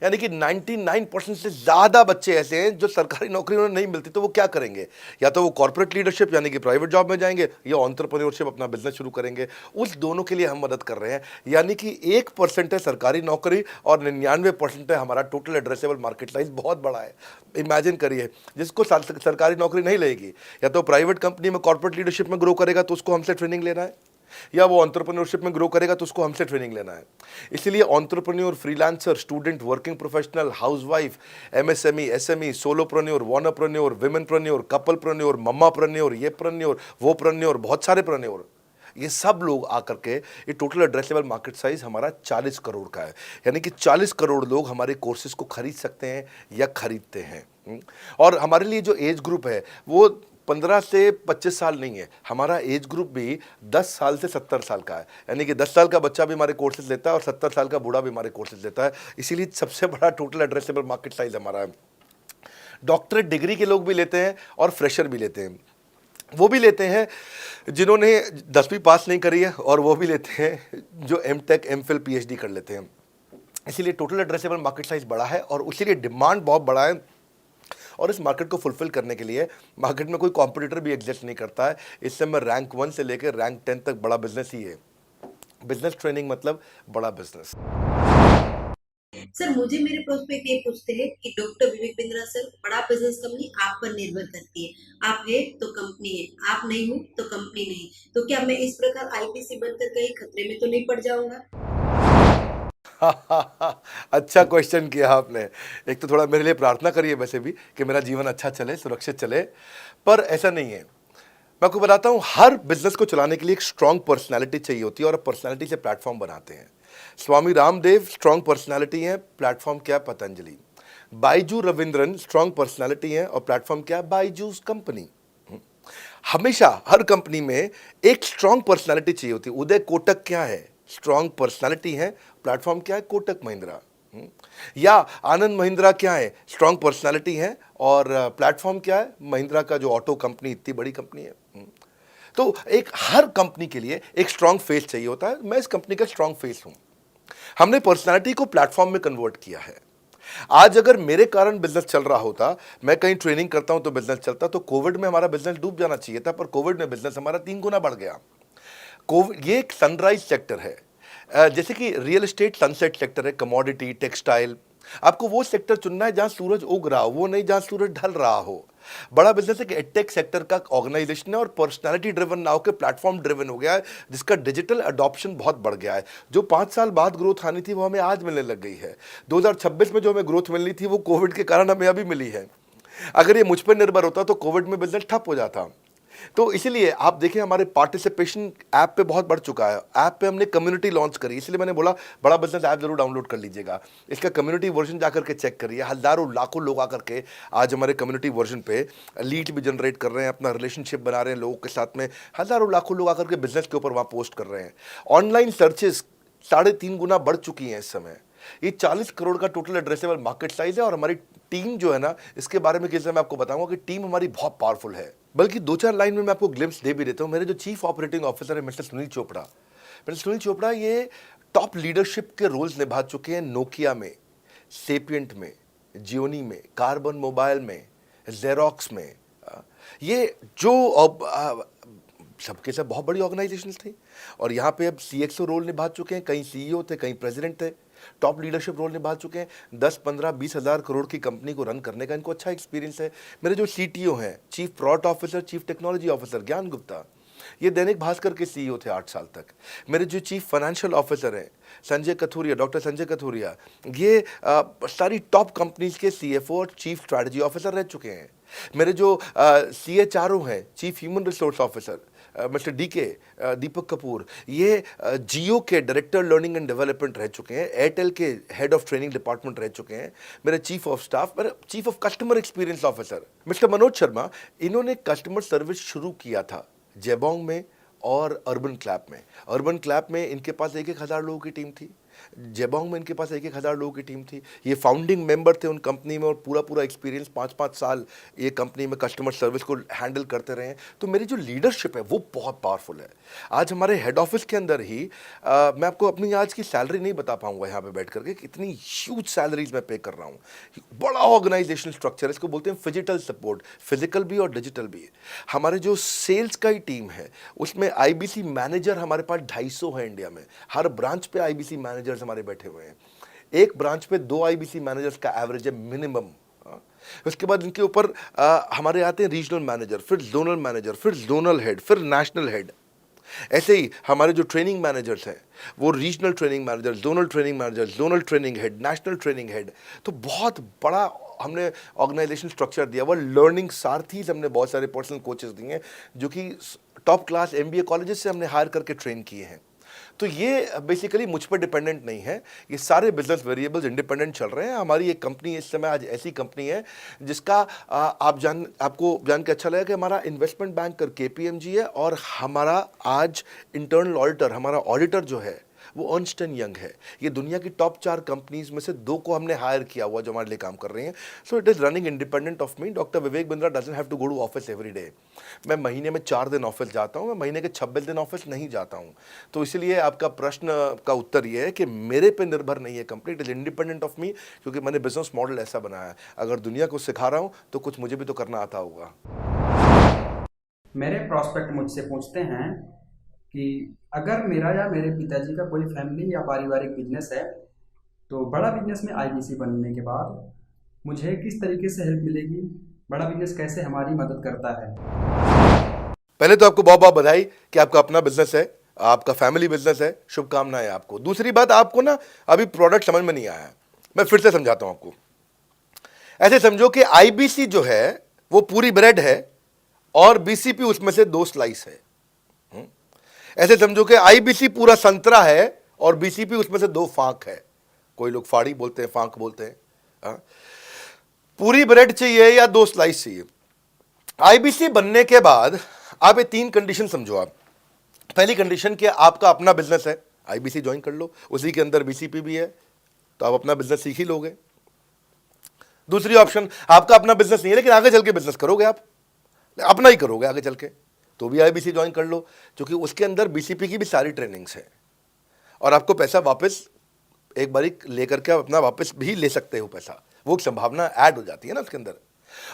यानी कि 99% से ज़्यादा बच्चे ऐसे हैं जो सरकारी नौकरी उन्हें नहीं मिलती, तो वो क्या करेंगे? या तो वो कॉर्पोरेट लीडरशिप यानी कि प्राइवेट जॉब में जाएंगे या एंटरप्रेन्योरशिप अपना बिजनेस शुरू करेंगे। उस दोनों के लिए हम मदद कर रहे हैं, यानी कि 1% है सरकारी नौकरी और 99% है हमारा टोटल एड्रेसेबल मार्केट साइज। बहुत बड़ा है। इमेजिन करिए, जिसको सरकारी नौकरी नहीं लगेगी, या तो प्राइवेट कंपनी में कॉर्पोरेट लीडरशिप में ग्रो करेगा तो उसको हमसे ट्रेनिंग लेना है, या वो एंटरप्रेन्योरशिप में ग्रो करेगा तो उसको हमसे ट्रेनिंग लेना है। इसलिए entrepreneur, freelancer, student, working professional, housewife, MSME, SME, solopreneur, wannapreneur, womenpreneur, couplepreneur, mammapreneur, ये प्रेन्योर, वो प्रेन्योर, बहुत सारे प्रेन्योर, ये सब लोग आकर के ये टोटल एड्रेसेबल मार्केट साइज हमारा 40 करोड़ का है। यानी कि 40 करोड़ लोग हमारे कोर्सेज को खरीद सकते हैं या खरीदते हैं। और हमारे लिए जो एज ग्रुप है वो 15 से 25 साल नहीं है, हमारा एज ग्रुप भी 10 साल से 70 साल का है। यानी कि 10 साल का बच्चा भी हमारे कोर्सेज लेता है और 70 साल का बूढ़ा भी हमारे कोर्सेज लेता है। इसीलिए सबसे बड़ा टोटल एड्रेसेबल मार्केट साइज हमारा है। डॉक्टरेट डिग्री के लोग भी लेते हैं और फ्रेशर भी लेते हैं। वो भी लेते हैं जिन्होंने 10वीं पास नहीं करी है, और वो भी लेते हैं जो एमटेक, एमफिल, पीएचडी कर लेते हैं। इसीलिए टोटल एड्रेसेबल मार्केट साइज बड़ा है और उसीलिए डिमांड बहुत बड़ा है। और इस मार्केट को फुलफिल करने के लिए मार्केट में कोई कॉम्पिटिटर भी एग्जिस्ट नहीं करता है। इस समय रैंक 1 से लेकर रैंक 10 तक बड़ा बिजनेस ही है। बिजनेस ट्रेनिंग मतलब बड़ा बिजनेस। सर, मुझे मेरे प्रोस्पेक्ट ये पूछते हैं कि डॉक्टर विवेक बिंद्रा सर, बड़ा बिजनेस कंपनी आप पर निर्भर करती है। आप है तो कंपनी है, आप नहीं हो तो कंपनी नहीं। तो क्या मैं इस प्रकार आईपीसी बनकर कहीं खतरे में तो नहीं पड़ जाऊंगा? अच्छा क्वेश्चन किया आपने। एक तो थोड़ा मेरे लिए प्रार्थना करिए वैसे भी कि मेरा जीवन अच्छा चले, सुरक्षित चले, पर ऐसा नहीं है। मैं आपको बताता हूँ, हर बिजनेस को चलाने के लिए एक स्ट्रांग पर्सनालिटी चाहिए होती है और पर्सनालिटी से प्लेटफॉर्म बनाते हैं। स्वामी रामदेव स्ट्रांग पर्सनालिटी है, प्लेटफॉर्म क्या है? पतंजलि। बाइजू रविंद्रन स्ट्रांग पर्सनालिटी है और प्लेटफॉर्म क्या है? बाइजूस कंपनी। हमेशा हर कंपनी में एक स्ट्रांग पर्सनालिटी चाहिए होती है। उदय कोटक क्या है? स्ट्रांग पर्सनालिटी है, प्लेटफॉर्म क्या है? कोटक महिंद्रा। या आनंद महिंद्रा क्या है? स्ट्रांग पर्सनालिटी है और प्लेटफॉर्म क्या है? महिंद्रा का जो ऑटो कंपनी, इतनी बड़ी कंपनी है। तो एक हर कंपनी के लिए एक स्ट्रांग फेस चाहिए होता है। मैं इस कंपनी का स्ट्रांग फेस हूं। हमने पर्सनालिटी को प्लेटफॉर्म में कन्वर्ट किया है। आज अगर मेरे कारण बिजनेस चल रहा होता, मैं कहीं ट्रेनिंग करता हूं तो बिजनेस चलता, तो कोविड में हमारा बिजनेस डूब जाना चाहिए था, पर कोविड में बिजनेस हमारा 3 गुना बढ़ गया। कोविड ये एक सनराइज सेक्टर है, जैसे कि रियल एस्टेट सनसेट सेक्टर है, कमोडिटी, टेक्सटाइल। आपको वो सेक्टर चुनना है जहां सूरज उग रहा हो, वो नहीं जहां सूरज ढल रहा हो। बड़ा बिजनेस एक एडटेक सेक्टर का ऑर्गेनाइजेशन है और पर्सनालिटी ड्रिवन ना होकर प्लेटफॉर्म ड्रिवन हो गया है, जिसका डिजिटल अडॉप्शन बहुत बढ़ गया है। जो 5 साल बाद ग्रोथ आनी थी वो हमें आज मिलने लग गई है। 2026 में जो हमें ग्रोथ मिलनी थी वो कोविड के कारण हमें अभी मिली है। अगर ये मुझ पर निर्भर होता तो कोविड में बिजनेस ठप हो जाता। तो इसीलिए आप देखिए, हमारे पार्टिसिपेशन ऐप पे बहुत बढ़ चुका है। ऐप पे हमने कम्युनिटी लॉन्च करी, इसलिए मैंने बोला बड़ा बिजनेस ऐप जरूर डाउनलोड कर लीजिएगा। इसका कम्युनिटी वर्जन जाकर के चेक करिए। हजारों लाखों लोग आकर के आज हमारे कम्युनिटी वर्जन पे लीड भी जनरेट कर रहे हैं, अपना रिलेशनशिप बना रहे हैं लोगों के साथ में। हजारों लाखों लोग आकर के बिजनेस के ऊपर वहाँ पोस्ट कर रहे हैं। ऑनलाइन सर्चेस 3.5 गुना बढ़ चुकी हैं इस समय। ये 40 करोड़ का टोटल एड्रेसेबल मार्केट साइज है और हमारी टीम जो है ना, इसके बारे में किसी मैं आपको बताऊंगा कि टीम हमारी बहुत पावरफुल है। बल्कि 2-4 लाइन में मैं आपको ग्लिम्स दे भी देता हूं। मेरे जो चीफ ऑपरेटिंग ऑफिसर है मिस्टर सुनील चोपड़ा, ये टॉप लीडरशिप के रोल्स निभा चुके हैं नोकिया में, सेपियंट में, जियोनी में, कार्बन मोबाइल में, जेरोक्स में। ये जो सबके सब बहुत बड़ी ऑर्गेनाइजेशंस थी और यहाँ पे अब CXO रोल निभा चुके हैं, कहीं CEO थे, कहीं प्रेसिडेंट थे, टॉप लीडरशिप रोल निभा चुके हैं। 10, 15, 20 हज़ार करोड़ की कंपनी को रन करने का इनको अच्छा एक्सपीरियंस है। मेरे जो CTO हैं, chief product officer, chief technology officer ज्ञान गुप्ता, ये दैनिक भास्कर के CEO थे 8 साल तक। मेरे जो चीफ फाइनेंशियल ऑफिसर हैं संजय कथुरिया, डॉक्टर संजय कथुरिया, ये सारी टॉप कंपनीज के CFO और चीफ स्ट्रैटेजी ऑफिसर रह चुके हैं। मेरे जो CHRO हैं, chief human resource officer mister DK Deepak Kapoor, ये जियो के डायरेक्टर लर्निंग एंड डेवलपमेंट रह चुके हैं, एयरटेल के हेड ऑफ ट्रेनिंग डिपार्टमेंट रह चुके हैं। मेरे चीफ ऑफ स्टाफ, मेरे chief of customer experience officer mister Manoj Sharma, इन्होंने कस्टमर सर्विस शुरू किया था जेबोंग में और अर्बन क्लैप में। अर्बन क्लैप में इनके पास 1-1 हज़ार लोगों की टीम थी। जेबोंग में इनके पास 1,000 लोगों की टीम थी। ये फाउंडिंग मेंबर थे उन कंपनी में और पूरा एक्सपीरियंस 5-5 साल ये कंपनी में कस्टमर सर्विस को हैंडल करते रहे हैं। तो मेरी जो लीडरशिप है वो बहुत पावरफुल है। आज हमारे हेड ऑफिस के अंदर ही मैं आपको अपनी आज की सैलरी नहीं बता पाऊंगा यहाँ पे बैठ करके, कितनी ह्यूज सैलरीज मैं पे कर रहा हूँ। बड़ा ऑर्गेनाइजेशनल स्ट्रक्चर, इसको बोलते हैं फिजिटल सपोर्ट, फिजिकल भी और डिजिटल भी। हमारे जो सेल्स का ही टीम है उसमें आईबीसी मैनेजर हमारे पास 250 है इंडिया में। हर ब्रांच पे आईबीसी मैनेजर्स हमारे बैठे हुए हैं। एक ब्रांच पे 2 आईबीसी मैनेजर्स का एवरेज है मिनिमम। उसके बाद इनके ऊपर हमारे आते हैं रीजनल मैनेजर, फिर जोनल मैनेजर, फिर जोनल हेड, फिर नेशनल हेड। ऐसे ही हमारे जो ट्रेनिंग मैनेजर्स हैं वो regional training manager, zonal training manager, zonal training head, national training head. तो बहुत बड़ा हमने ऑर्गेनाइजेशन स्ट्रक्चर दिया हुआ। लर्निंग सारथीज हमने बहुत सारे पर्सनल कोचेस दिए हैं जो कि टॉप क्लास एमबीए कॉलेजेस से हमने हायर करके ट्रेन किए हैं। तो ये बेसिकली मुझ पर डिपेंडेंट नहीं है, ये सारे बिजनेस वेरिएबल्स इंडिपेंडेंट चल रहे हैं। हमारी एक कंपनी इस समय आज ऐसी कंपनी है जिसका आपको जान के अच्छा लगेगा कि हमारा इन्वेस्टमेंट बैंकर केपीएमजी है और हमारा आज इंटरनल ऑडिटर, हमारा ऑडिटर जो है वो अर्नस्ट एंड यंग है। ये दुनिया की टॉप 4 कंपनीज में से 2 को हमने हायर किया हुआ जो हमारे लिए काम कर रही हैं। So it is running independent of me. Doctor Vivek Bindra doesn't have to go to office every day. मैं महीने में 4 दिन ऑफिस जाता हूँ, मैं महीने के 26 दिन ऑफिस नहीं जाता हूँ। तो इसलिए आपका प्रश्न का उत्तर ये है कि मेरे पे निर्भर नहीं है company, it is independent of मी, क्योंकि मैंने बिजनेस मॉडल ऐसा बनाया है। अगर दुनिया को सिखा रहा हूँ तो कुछ मुझे भी तो करना आता होगा। मेरे प्रॉस्पेक्ट मुझसे पूछते हैं कि अगर मेरा या मेरे पिताजी का कोई फैमिली या पारिवारिक बिजनेस है तो बड़ा बिजनेस में आईबीसी बनने के बाद मुझे किस तरीके से हेल्प मिलेगी, बड़ा बिजनेस कैसे हमारी मदद करता है। पहले तो आपको बहुत बहुत बधाई कि आपका अपना बिजनेस है, आपका फैमिली बिजनेस है, शुभकामनाएं आपको। दूसरी बात, आपको ना अभी प्रोडक्ट समझ में नहीं आया है, मैं फिर से समझाता हूं आपको। ऐसे समझो कि आईबीसी जो है वो पूरी ब्रेड है और बीसीपी उसमें से 2 स्लाइस है। ऐसे समझो कि आईबीसी पूरा संतरा है और बीसीपी उसमें से 2 फांक है। कोई लोग फाड़ी बोलते हैं, फांक बोलते हैं। पूरी ब्रेड चाहिए या 2 स्लाइस चाहिए। आईबीसी बनने के बाद आप ये 3 कंडीशन समझो। आप पहली कंडीशन कि आपका अपना बिजनेस है, आईबीसी ज्वाइन कर लो, उसी के अंदर बीसीपी भी है, तो आप अपना बिजनेस सीख ही लोगे। दूसरी ऑप्शन, आपका अपना बिजनेस नहीं है लेकिन आगे चल के बिजनेस करोगे, आप अपना ही करोगे आगे चल के, तो भी आईबीसी ज्वाइन कर लो, क्योंकि उसके अंदर बीसीपी की भी सारी ट्रेनिंग्स है और आपको पैसा वापस एक बारी लेकर के आप अपना वापस भी ले सकते हो पैसा, वो संभावना ऐड हो जाती है ना उसके अंदर।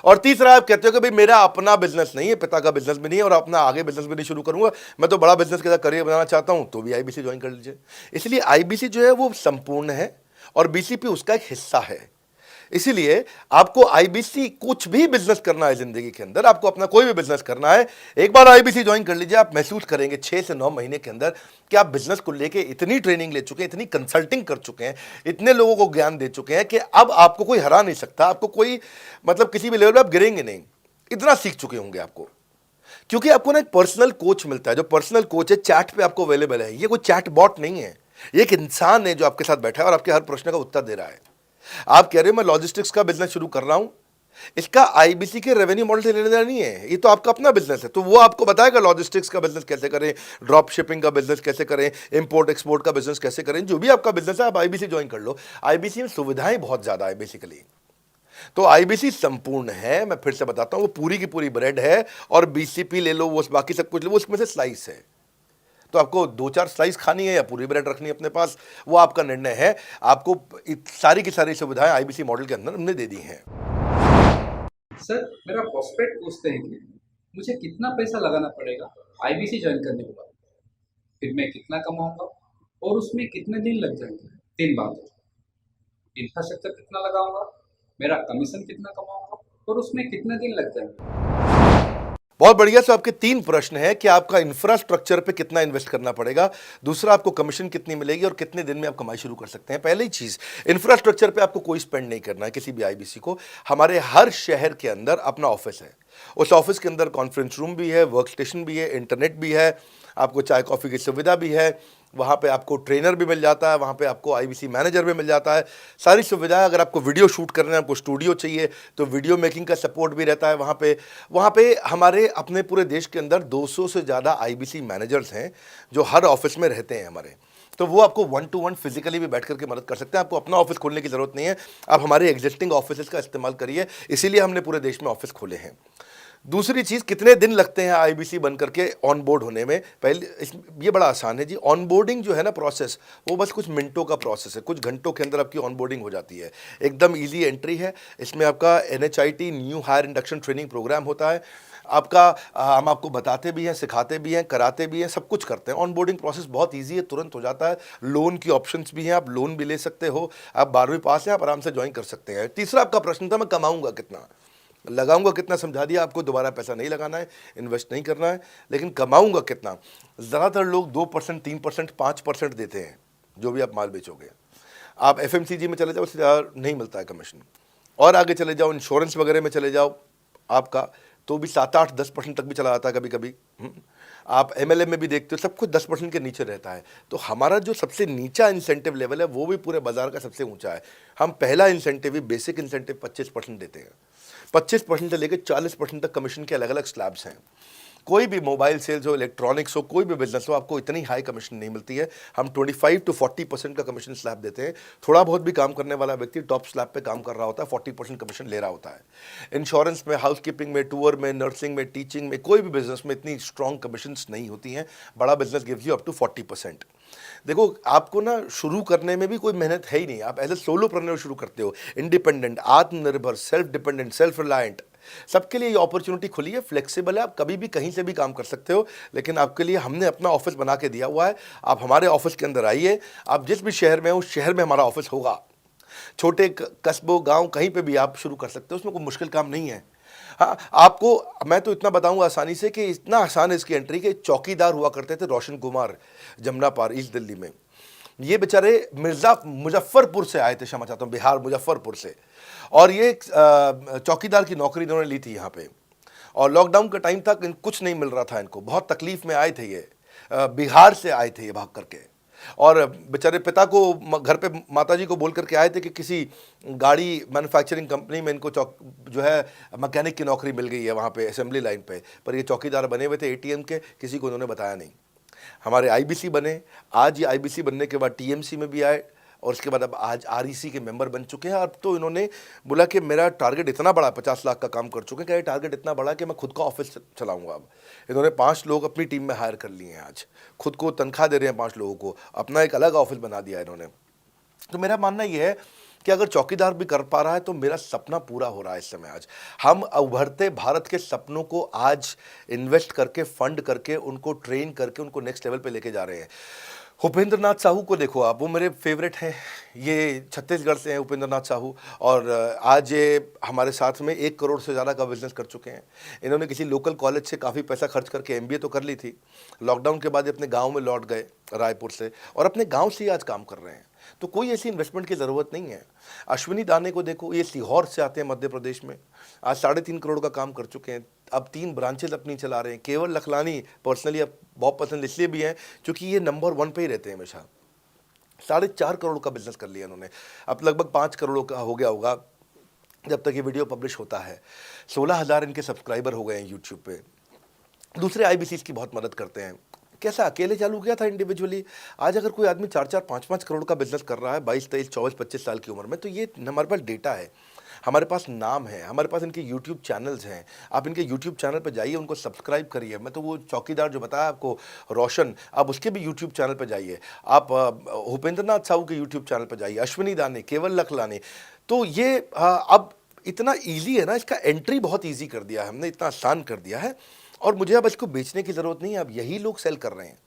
और तीसरा, आप कहते हो कि भाई मेरा अपना बिजनेस नहीं है, पिता का बिजनेस भी नहीं है और अपना आगे बिजनेस भी नहीं शुरू करूंगा, मैं तो बड़ा बिजनेस के साथ करियर बनाना चाहता हूं, तो भी आईबीसी ज्वाइन कर लीजिए। इसलिए आईबीसी जो है वो संपूर्ण है और बीसीपी उसका एक हिस्सा है। इसीलिए आपको आईबीसी, कुछ भी बिजनेस करना है जिंदगी के अंदर, आपको अपना कोई भी बिजनेस करना है, एक बार आईबीसी ज्वाइन कर लीजिए। आप महसूस करेंगे 6 से 9 महीने के अंदर कि आप बिजनेस को लेके इतनी ट्रेनिंग ले चुके हैं, इतनी कंसल्टिंग कर चुके हैं, इतने लोगों को ज्ञान दे चुके हैं कि अब आपको कोई हरा नहीं सकता। आपको कोई मतलब किसी भी लेवल पर आप गिरेंगे नहीं, इतना सीख चुके होंगे आपको। क्योंकि आपको ना एक पर्सनल कोच मिलता है, जो पर्सनल कोच है चैट पे आपको अवेलेबल है। ये कोई चैट बॉट नहीं है, ये एक इंसान है जो आपके साथ बैठा है और आपके हर प्रश्न का उत्तर दे रहा है। आप कह रहे हो मैं लॉजिस्टिक्स का बिजनेस शुरू कर रहा हूं, इसका आईबीसी के रेवेन्यू मॉडल से लेने देना नहीं है, ये तो आपका अपना बिजनेस है। तो वो आपको बताएगा लॉजिस्टिक्स का बिजनेस कैसे करें, ड्रॉप शिपिंग का बिजनेस कैसे करें, इंपोर्ट एक्सपोर्ट का बिजनेस कैसे करें, जो भी आपका बिजनेस है आप आईबीसी ज्वाइन कर लो। आईबीसी में सुविधाएं बहुत ज्यादा है बेसिकली। तो आईबीसी संपूर्ण है, मैं फिर से बताता हूं, वो पूरी की पूरी ब्रेड है और बीसीपी ले लो, वो बाकी सब कुछ ले लो, उसमें से स्लाइस है। तो आपको 2-4 स्लाइस खानी है या पूरी ब्रेड रखनी है अपने पास, वो आपका निर्णय है। आपको सारी की सारी सुविधाएं आईबीसी मॉडल के अंदर हमने दे दी हैं। सर, मेरा प्रॉस्पेक्ट पूछते हैं कि मुझे कितना पैसा लगाना पड़ेगा आईबीसी ज्वाइन करने के बाद, फिर मैं कितना कमाऊंगा और उसमें कितने दिन लग जाएंगे। 3 बात है, इंफ्रास्ट्रक्चर कितना लगाऊंगा, मेरा कमीशन कितना कमाऊंगा और उसमें कितने दिन लग जाएंगे। बहुत बढ़िया। सो आपके 3 प्रश्न हैं कि आपका इंफ्रास्ट्रक्चर पे कितना इन्वेस्ट करना पड़ेगा, दूसरा आपको कमीशन कितनी मिलेगी और कितने दिन में आप कमाई शुरू कर सकते हैं। पहली चीज, इंफ्रास्ट्रक्चर पे आपको कोई स्पेंड नहीं करना है किसी भी आईबीसी को। हमारे हर शहर के अंदर अपना ऑफिस है, उस ऑफिस के अंदर कॉन्फ्रेंस रूम भी है, वर्क स्टेशन भी है, इंटरनेट भी है, आपको चाय कॉफ़ी की सुविधा भी है, वहाँ पे आपको ट्रेनर भी मिल जाता है, वहाँ पे आपको आईबीसी मैनेजर भी मिल जाता है, सारी सुविधाएं। अगर आपको वीडियो शूट करना है, आपको स्टूडियो चाहिए तो वीडियो मेकिंग का सपोर्ट भी रहता है वहाँ पे हमारे अपने पूरे देश के अंदर 200 से ज़्यादा आईबीसी मैनेजर्स हैं जो हर ऑफिस में रहते हैं हमारे। तो वो आपको 1-to-1 फिजिकली भी बैठ करके मदद कर सकते हैं। आपको अपना ऑफिस खोलने की ज़रूरत नहीं है, आप हमारे एग्जिस्टिंग ऑफिस का इस्तेमाल करिए, इसीलिए हमने पूरे देश में ऑफिस खोले हैं। दूसरी चीज़, कितने दिन लगते हैं आईबीसी बन करके ऑन बोर्ड होने में? पहले ये बड़ा आसान है जी। ऑन बोर्डिंग जो है ना प्रोसेस, वो बस कुछ मिनटों का प्रोसेस है, कुछ घंटों के अंदर आपकी ऑन बोर्डिंग हो जाती है। एकदम ईजी एंट्री है। इसमें आपका NHIT new hire induction training program होता है। आपका हम आपको बताते भी हैं, सिखाते भी हैं, कराते भी हैं, सब कुछ करते हैं। ऑन बोर्डिंग प्रोसेस बहुत ईजी है, तुरंत हो जाता है। लोन की ऑप्शंस भी हैं, आप लोन भी ले सकते हो। आप 12वीं पास हैं, आप आराम से ज्वाइन कर सकते हैं। तीसरा आपका प्रश्न था, मैं कमाऊंगा कितना, लगाऊंगा कितना, समझा दिया आपको। दोबारा पैसा नहीं लगाना है, इन्वेस्ट नहीं करना है, लेकिन कमाऊंगा कितना। ज़्यादातर लोग 2%, 3%, 5% देते हैं जो भी आप माल बेचोगे। आप FMCG में चले जाओ, उससे ज़्यादा नहीं मिलता है कमीशन। और आगे चले जाओ, इंश्योरेंस वगैरह में चले जाओ आपका, तो भी 7, 8, 10% तक भी चला जाता है कभी कभी। आप MLM में भी देखते हो, सब कुछ 10% के नीचे रहता है। तो हमारा जो सबसे नीचा इंसेंटिव लेवल है वो भी पूरे बाजार का सबसे ऊंचा है। हम पहला इंसेंटिव भी, बेसिक इंसेंटिव 25% देते हैं। 25% से लेकर 40% तक कमीशन के अलग अलग स्लैब्स हैं। कोई भी मोबाइल सेल्स हो, इलेक्ट्रॉनिक्स हो, कोई भी बिजनेस हो, आपको इतनी हाई कमीशन नहीं मिलती है। हम 25 to 40% का कमीशन स्लैब देते हैं। थोड़ा बहुत भी काम करने वाला व्यक्ति टॉप स्लैब पे काम कर रहा होता है, 40% कमीशन ले रहा होता है। इंश्योरेंस में, हाउसकीपिंग में, टूर में, नर्सिंग में, टीचिंग में, कोई भी बिजनेस में इतनी स्ट्रॉन्ग कमीशंस नहीं होती हैं। बड़ा business gives you up to 40%। देखो, आपको ना शुरू करने में भी कोई मेहनत है ही नहीं। आप एज ए सोलोप्रेन्योर शुरू करते हो, इंडिपेंडेंट, आत्मनिर्भर, सेल्फ डिपेंडेंट, सेल्फ रिलायंट, सबके लिए ये अपॉर्चुनिटी खुली है। फ्लेक्सिबल है, आप कभी भी कहीं से भी काम कर सकते हो। लेकिन आपके लिए हमने अपना ऑफिस बना के दिया हुआ है। आप हमारे ऑफिस के अंदर आइए, आप जिस भी शहर में हो, उस शहर में हमारा ऑफिस होगा। छोटे कस्बों, गांव, कहीं पे भी आप शुरू कर सकते हो, उसमें कोई मुश्किल काम नहीं है। हाँ, आपको मैं तो इतना बताऊंगा आसानी से कि इतना आसान है इसकी एंट्री कि चौकीदार हुआ करते थे रोशन कुमार, जमुना पार, ईस्ट दिल्ली में। ये बेचारे मुजफ्फरपुर से आए थे, क्षमा चाहता हूँ, बिहार मुजफ्फरपुर से। और ये चौकीदार की नौकरी इन्होंने ली थी यहाँ पे। और लॉकडाउन का टाइम था, कुछ नहीं मिल रहा था इनको, बहुत तकलीफ में आए थे ये। बिहार से आए थे ये भाग करके। और बेचारे पिता को घर पे माताजी को बोल करके आए थे कि किसी गाड़ी मैन्युफैक्चरिंग कंपनी में इनको जो है मैकेनिक की नौकरी मिल गई है वहाँ पे असेंबली लाइन पे। पर ये चौकीदार बने हुए थे ATM के, किसी को उन्होंने बताया नहीं। हमारे IBC बने। आज ये IBC बनने के बाद TMC में भी आए, और उसके बाद अब आज REC के मेंबर बन चुके हैं। अब तो इन्होंने बोला कि मेरा टारगेट इतना बड़ा, 50 लाख का काम कर चुके हैं, कि टारगेट इतना बड़ा कि मैं खुद का ऑफिस चलाऊंगा। अब इन्होंने 5 लोग अपनी टीम में हायर कर लिए हैं। आज खुद को तनख्वाह दे रहे हैं 5 लोगों को, अपना एक अलग ऑफिस बना दिया इन्होंने। तो मेरा मानना यह है कि अगर चौकीदार भी कर पा रहा है तो मेरा सपना पूरा हो रहा है इस समय। आज हम उभरते भारत के सपनों को आज इन्वेस्ट करके, फंड करके, उनको ट्रेन करके, उनको नेक्स्ट लेवल पे लेके जा रहे हैं। उपेंद्र नाथ साहू को देखो आप, वो मेरे फेवरेट हैं। ये छत्तीसगढ़ से हैं उपेंद्र नाथ साहू, और आज ये हमारे साथ में 1 करोड़ से ज़्यादा का बिजनेस कर चुके हैं। इन्होंने किसी लोकल कॉलेज से काफ़ी पैसा खर्च करके MBA तो कर ली थी। लॉकडाउन के बाद ये अपने गांव में लौट गए रायपुर से, और अपने गांव से ही आज काम कर रहे हैं। तो कोई ऐसी इन्वेस्टमेंट की ज़रूरत नहीं है। अश्विनी दाने को देखो, ये सीहोर से आते हैं मध्य प्रदेश में, आज 3.5 करोड़ का काम कर चुके हैं। अब 3 ब्रांचेज अपनी चला रहे हैं। केवल लखलानी पर्सनली अब बहुत पसंद इसलिए भी हैं क्योंकि ये नंबर 1 पे ही रहते हैं हमेशा। 4.5 करोड़ का बिजनेस कर लिया इन्होंने। अब लगभग 5 करोड़ का हो गया होगा जब तक ये वीडियो पब्लिश होता है। 16,000 इनके सब्सक्राइबर हो गए हैं यूट्यूब पे। दूसरे IBCs की बहुत मदद करते हैं। कैसा अकेले चालू किया था इंडिविजुअली, आज अगर कोई आदमी 4-4, 5-5 करोड़ का बिजनेस कर रहा है 22, 23, 24, 25 साल की उम्र में, तो ये हमारे पास डेटा है, हमारे पास नाम है, हमारे पास इनके YouTube चैनल्स हैं। आप इनके YouTube चैनल पर जाइए, उनको सब्सक्राइब करिए। मैं तो वो चौकीदार जो बताया आपको रोशन, आप उसके भी YouTube चैनल पर जाइए। आप उपेंद्र नाथ साहू के YouTube चैनल पर जाइए, अश्विनी दाने, केवल लखलानी। तो ये अब इतना ईजी है ना, इसका एंट्री बहुत ईजी कर दिया है हमने, इतना आसान कर दिया है। और मुझे अब इसको बेचने की ज़रूरत नहीं है, अब यही लोग सेल कर रहे हैं।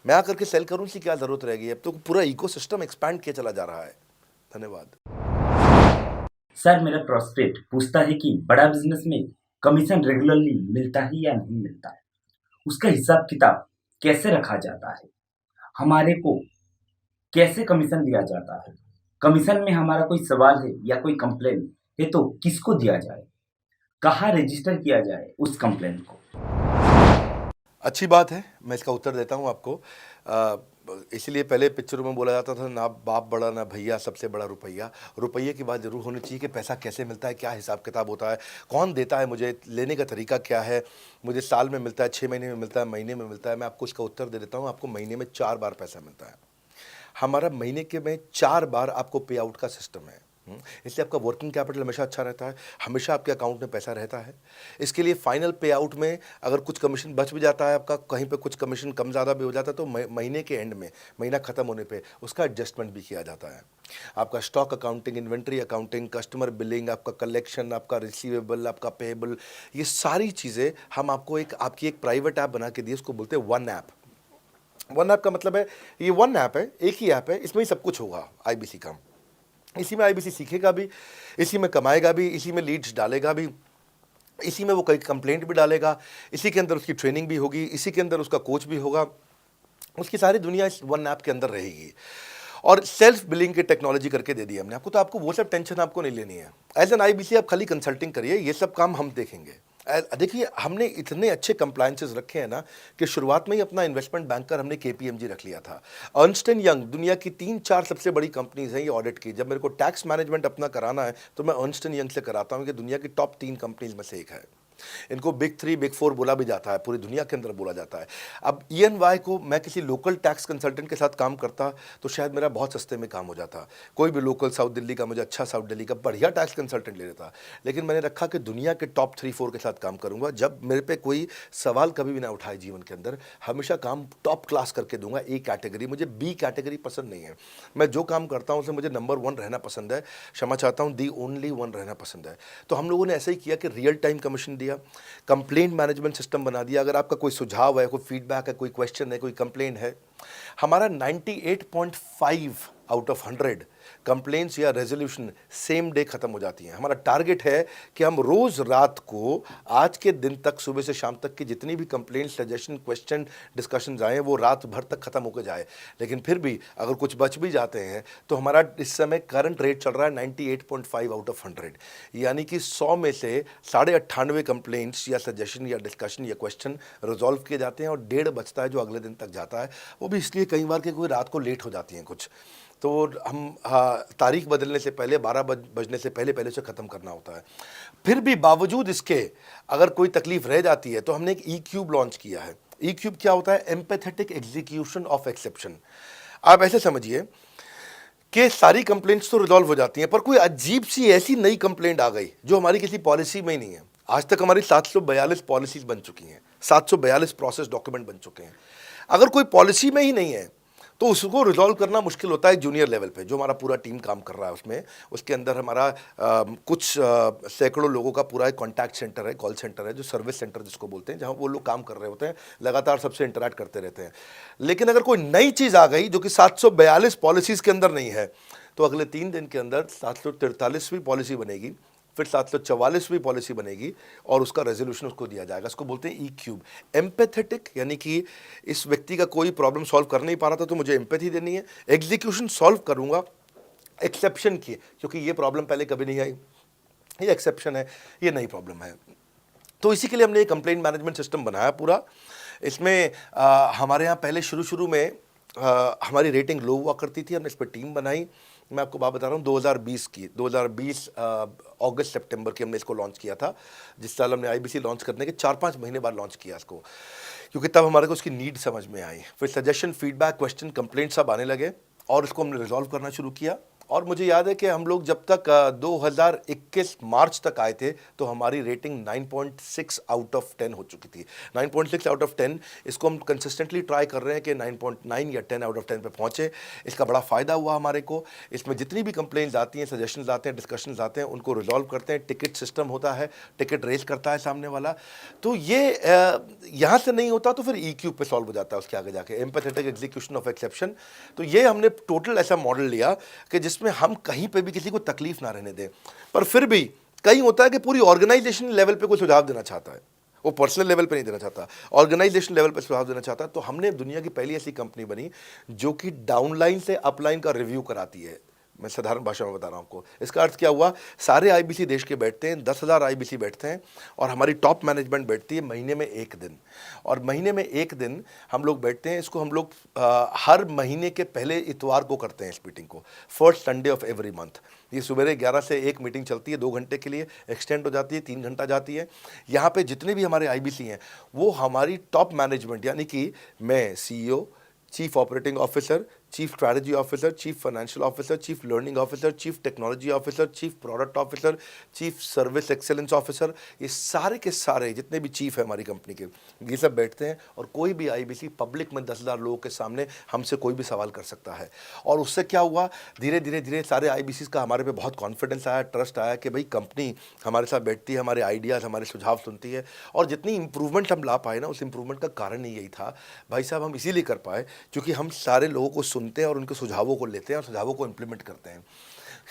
मैं आकर के सेल करूँ इसकी क्या ज़रूरत रहेगी? अब तो पूरा इकोसिस्टम एक्सपैंड किया चला जा रहा है। धन्यवाद। सर, मेरा प्रोस्पेक्ट पूछता है कि बड़ा बिजनेस में कमीशन रेगुलरली मिलता है या नहीं मिलता है, उसका हिसाब किताब कैसे रखा जाता है, हमारे को कैसे कमीशन दिया जाता है, कमीशन में हमारा कोई सवाल है या कोई कंप्लेन है तो किसको दिया जाए, कहाँ रजिस्टर किया जाए उस कंप्लेन को। अच्छी बात है, मैं इसका उत्तर देता हूँ आपको। इसलिए पहले पिक्चरों में बोला जाता था, ना बाप बड़ा ना भैया, सबसे बड़ा रुपया। रुपये की बात ज़रूर होनी चाहिए कि पैसा कैसे मिलता है, क्या हिसाब किताब होता है, कौन देता है, मुझे लेने का तरीका क्या है, मुझे साल में मिलता है, 6 महीने में मिलता है, महीने में मिलता है। मैं आपको इसका उत्तर दे देता हूँ। आपको महीने में 4 बार पैसा मिलता है। हमारा महीने के में 4 बार आपको पे आउट का सिस्टम है। इसलिए आपका वर्किंग कैपिटल हमेशा अच्छा रहता है, हमेशा आपके अकाउंट में पैसा रहता है। इसके लिए फाइनल पे आउट में अगर कुछ कमीशन बच भी जाता है आपका, कहीं पे कुछ कमीशन कम ज़्यादा भी हो जाता है, तो महीने के एंड में, महीना ख़त्म होने पे उसका एडजस्टमेंट भी किया जाता है। आपका stock accounting, inventory accounting, customer billing, आपका कलेक्शन, आपका रिसीवेबल, आपका पेएबल, ये सारी चीज़ें हम आपको आपकी एक प्राइवेट ऐप बना के दिए, उसको बोलते हैं वन ऐप। वन ऐप का मतलब है ये वन ऐप है, एक ही ऐप है, इसमें ही सब कुछ होगा आईबीसी का। इसी में आईबीसी सीखेगा भी, इसी में कमाएगा भी, इसी में लीड्स डालेगा भी, इसी में वो कई कंप्लेंट भी डालेगा, इसी के अंदर उसकी ट्रेनिंग भी होगी, इसी के अंदर उसका कोच भी होगा, उसकी सारी दुनिया इस वन ऐप के अंदर रहेगी। और सेल्फ बिलिंग की टेक्नोलॉजी करके दे दी हमने आपको, तो आपको वो सब टेंशन आपको नहीं लेनी है। एज एन आईबीसी आप खाली कंसल्टिंग करिए, ये सब काम हम देखेंगे। देखिए हमने इतने अच्छे कंप्लायंसेस रखे हैं ना कि शुरुआत में ही अपना इन्वेस्टमेंट बैंकर हमने केपीएमजी रख लिया था। अर्नस्ट एंड यंग दुनिया की 3-4 सबसे बड़ी कंपनीज हैं ये ऑडिट की। जब मेरे को टैक्स मैनेजमेंट अपना कराना है तो मैं अर्नस्ट एंड यंग से कराता हूँ, कि दुनिया की टॉप 3 कंपनीज में से एक है। इनको बिग 3, बिग 4 बोला भी जाता है, पूरी दुनिया के अंदर बोला जाता है। अब EY को मैं किसी लोकल टैक्स कंसल्टेंट के साथ काम करता तो शायद मेरा बहुत सस्ते में काम हो जाता। कोई भी लोकल साउथ दिल्ली का, मुझे अच्छा साउथ दिल्ली का बढ़िया टैक्स कंसल्टेंट ले लेता। लेकिन मैंने रखा कि दुनिया के टॉप 3-4 के साथ काम करूंगा। जब मेरे पे कोई सवाल कभी भी ना उठाए जीवन के अंदर, हमेशा काम टॉप क्लास करके दूंगा। ए कैटेगरी, मुझे बी कैटेगरी पसंद नहीं है। मैं जो काम करता हूँ उसमें मुझे नंबर 1 रहना पसंद है, क्षमा चाहता हूँ, दी ओनली 1 रहना पसंद है। तो हम लोगों ने ऐसा ही किया कि रियल टाइम कमीशन दिया, कंप्लेंट मैनेजमेंट सिस्टम बना दिया। अगर आपका कोई सुझाव है, कोई फीडबैक है, कोई क्वेश्चन है, कोई कंप्लेंट है, हमारा 98.5 आउट ऑफ 100 कंप्लेंट्स या रेजोल्यूशन सेम डे खत्म हो जाती हैं। हमारा टारगेट है कि हम रोज़ रात को, आज के दिन तक, सुबह से शाम तक की जितनी भी कंप्लेंट, सजेशन, क्वेश्चन, डिस्कशंस आए वो रात भर तक खत्म होकर जाए। लेकिन फिर भी अगर कुछ बच भी जाते हैं तो हमारा इस समय करंट रेट चल रहा है 98.5 आउट ऑफ 100, यानी कि 100 में से 98.5 कंप्लेंट्स या सजेशन या डिस्कशन या क्वेश्चन रिजॉल्व किए जाते हैं, और 1.5 बचता है जो अगले दिन तक जाता है। वो भी इसलिए कई बार कि कोई रात को लेट हो जाती हैं कुछ, तो हम तारीख बदलने से पहले, 12 बजने से पहले उसे ख़त्म करना होता है। फिर भी बावजूद इसके अगर कोई तकलीफ रह जाती है तो हमने एक E-क्यूब लॉन्च किया है। E-क्यूब क्या होता है? Empathetic execution of exception. आप ऐसे समझिए कि सारी कंप्लेंट्स तो रिजॉल्व हो जाती हैं, पर कोई अजीब सी ऐसी नई कंप्लेंट आ गई जो हमारी किसी पॉलिसी में ही नहीं है। आज तक हमारी 742 पॉलिसीज बन चुकी हैं, 742 प्रोसेस डॉक्यूमेंट बन चुके हैं। अगर कोई पॉलिसी में ही नहीं है तो उसको रिजॉल्व करना मुश्किल होता है जूनियर लेवल पे, जो हमारा पूरा टीम काम कर रहा है उसमें। उसके अंदर हमारा कुछ सैकड़ों लोगों का पूरा एक कॉन्टैक्ट सेंटर है, कॉल सेंटर है, जो सर्विस सेंटर जिसको बोलते हैं, जहाँ वो लोग काम कर रहे होते हैं, लगातार सबसे इंटरैक्ट करते रहते हैं। लेकिन अगर कोई नई चीज़ आ गई जो कि 742 पॉलिसीज़ के अंदर नहीं है, तो अगले 3 दिन के अंदर 743वीं पॉलिसी बनेगी, फिर 744वीं पॉलिसी बनेगी, और उसका रेजोल्यूशन उसको दिया जाएगा। इसको बोलते हैं E-क्यूब। एम्पैथेटिक यानी कि इस व्यक्ति का कोई प्रॉब्लम सॉल्व कर नहीं पा रहा था तो मुझे एम्पैथी देनी है। एग्जीक्यूशन सॉल्व करूंगा एक्सेप्शन की, क्योंकि ये प्रॉब्लम पहले कभी नहीं आई, ये एक्सेप्शन है, ये नई प्रॉब्लम है। तो इसी के लिए हमने एक कंप्लेंट मैनेजमेंट सिस्टम बनाया पूरा। इसमें हमारे यहाँ पहले शुरू में हमारी रेटिंग लो हुआ करती थी, हमने इस पर टीम बनाई। मैं आपको बात बता रहा हूँ 2020 अगस्त सितंबर की हमने इसको लॉन्च किया था। जिस साल हमने आईबीसी लॉन्च करने के 4-5 महीने बाद लॉन्च किया इसको, क्योंकि तब हमारे को उसकी नीड समझ में आई। फिर सजेशन, फीडबैक, क्वेश्चन, कंप्लेंट सब आने लगे, और इसको हमने रिजॉल्व करना शुरू किया। और मुझे याद है कि हम लोग जब तक 2021 मार्च तक आए थे तो हमारी रेटिंग 9.6 आउट ऑफ 10 हो चुकी थी। 9.6 आउट ऑफ 10, इसको हम कंसिस्टेंटली ट्राई कर रहे हैं कि 9.9 या 10 आउट ऑफ 10 पे पहुँचे। इसका बड़ा फ़ायदा हुआ हमारे को। इसमें जितनी भी कंप्लेंट्स आती हैं, सजेशंस आते हैं, डिस्कशंस आते हैं, उनको रिजॉल्व करते हैं। टिकट सिस्टम होता है, टिकट रेज करता है सामने वाला। तो ये यहाँ से नहीं होता तो फिर E-क्यूब पे सॉल्व हो जाता है उसके आगे जाके, एम्पैथेटिक एग्जीक्यूशन ऑफ एक्सेप्शन। तो ये हमने टोटल ऐसा मॉडल लिया कि जिसमें हम कहीं पे भी किसी को तकलीफ ना रहने दें। पर फिर भी कहीं होता है कि पूरी ऑर्गेनाइजेशन लेवल पे कोई सुझाव देना चाहता है, वो पर्सनल लेवल पे नहीं देना चाहता, ऑर्गेनाइजेशन लेवल पे सुझाव देना चाहता है। तो हमने दुनिया की पहली ऐसी कंपनी बनी जो कि डाउनलाइन से अपलाइन का रिव्यू कराती है। मैं साधारण भाषा में बता रहा हूँ आपको। इसका अर्थ क्या हुआ? सारे आईबीसी देश के बैठते हैं, 10,000 आईबीसी बैठते हैं, और हमारी टॉप मैनेजमेंट बैठती है महीने में 1 दिन। और महीने में 1 दिन हम लोग बैठते हैं। इसको हम लोग हर महीने के पहले इतवार को करते हैं इस मीटिंग को, first Sunday off every month. ये सुबह 11 से एक मीटिंग चलती है, 2 घंटे के लिए, एक्सटेंड हो जाती है, 3 घंटा जाती है। यहाँ पे जितने भी हमारे आईबीसी हैं वो हमारी टॉप मैनेजमेंट, यानी कि मैं CEO, chief operating officer, chief strategy officer, chief financial officer, chief learning officer, chief technology officer, chief product officer, chief service excellence officer, ये सारे के सारे जितने भी चीफ है हमारी कंपनी के, ये सब बैठते हैं और कोई भी आईबीसी पब्लिक में 10,000 लोगों के सामने हमसे कोई भी सवाल कर सकता है। और उससे क्या हुआ, धीरे धीरे धीरे सारे आईबीसी का हमारे पे बहुत कॉन्फिडेंस आया, ट्रस्ट आया कि भाई कंपनी हमारे साथ बैठती है, हमारे आइडियाज़, हमारे सुझाव सुनती है। और जितनी इंप्रूवमेंट हम ला पाए ना, उस इंप्रूवमेंट का कारण ही यही था भाई साहब, हम इसीलिए कर पाए क्योंकि हम सारे लोगों को सुनते हैं और उनके सुझावों को लेते हैं और सुझावों को इम्प्लीमेंट करते हैं।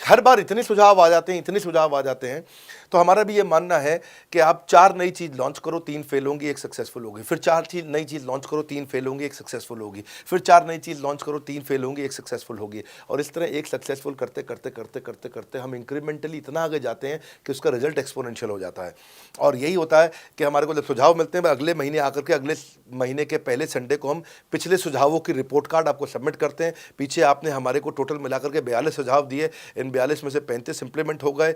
हर बार इतने सुझाव आ जाते हैं, इतने सुझाव आ जाते हैं, तो हमारा भी ये मानना है कि आप 4 नई चीज़ लॉन्च करो, 3 फेल होंगी, 1 सक्सेसफुल होगी, फिर 4 नई चीज़ लॉन्च करो, 3 फेल होंगी, 1 सक्सेसफुल होगी, फिर 4 नई चीज़ लॉन्च करो, 3 फेल होंगी, 1 सक्सेसफुल होगी। और इस तरह एक सक्सेसफुल करते करते करते करते करते हम इंक्रीमेंटली इतना आगे जाते हैं कि उसका रिजल्ट एक्सपोनेंशियल हो जाता है। और यही होता है कि हमारे को जब सुझाव मिलते हैं, अगले महीने आकर के अगले महीने के पहले संडे को हम पिछले सुझावों की रिपोर्ट कार्ड आपको सबमिट करते हैं। पीछे आपने हमारे को टोटल मिलाकर के 42 सुझाव दिए, इन 42 में से 35 इंप्लीमेंट हो गए,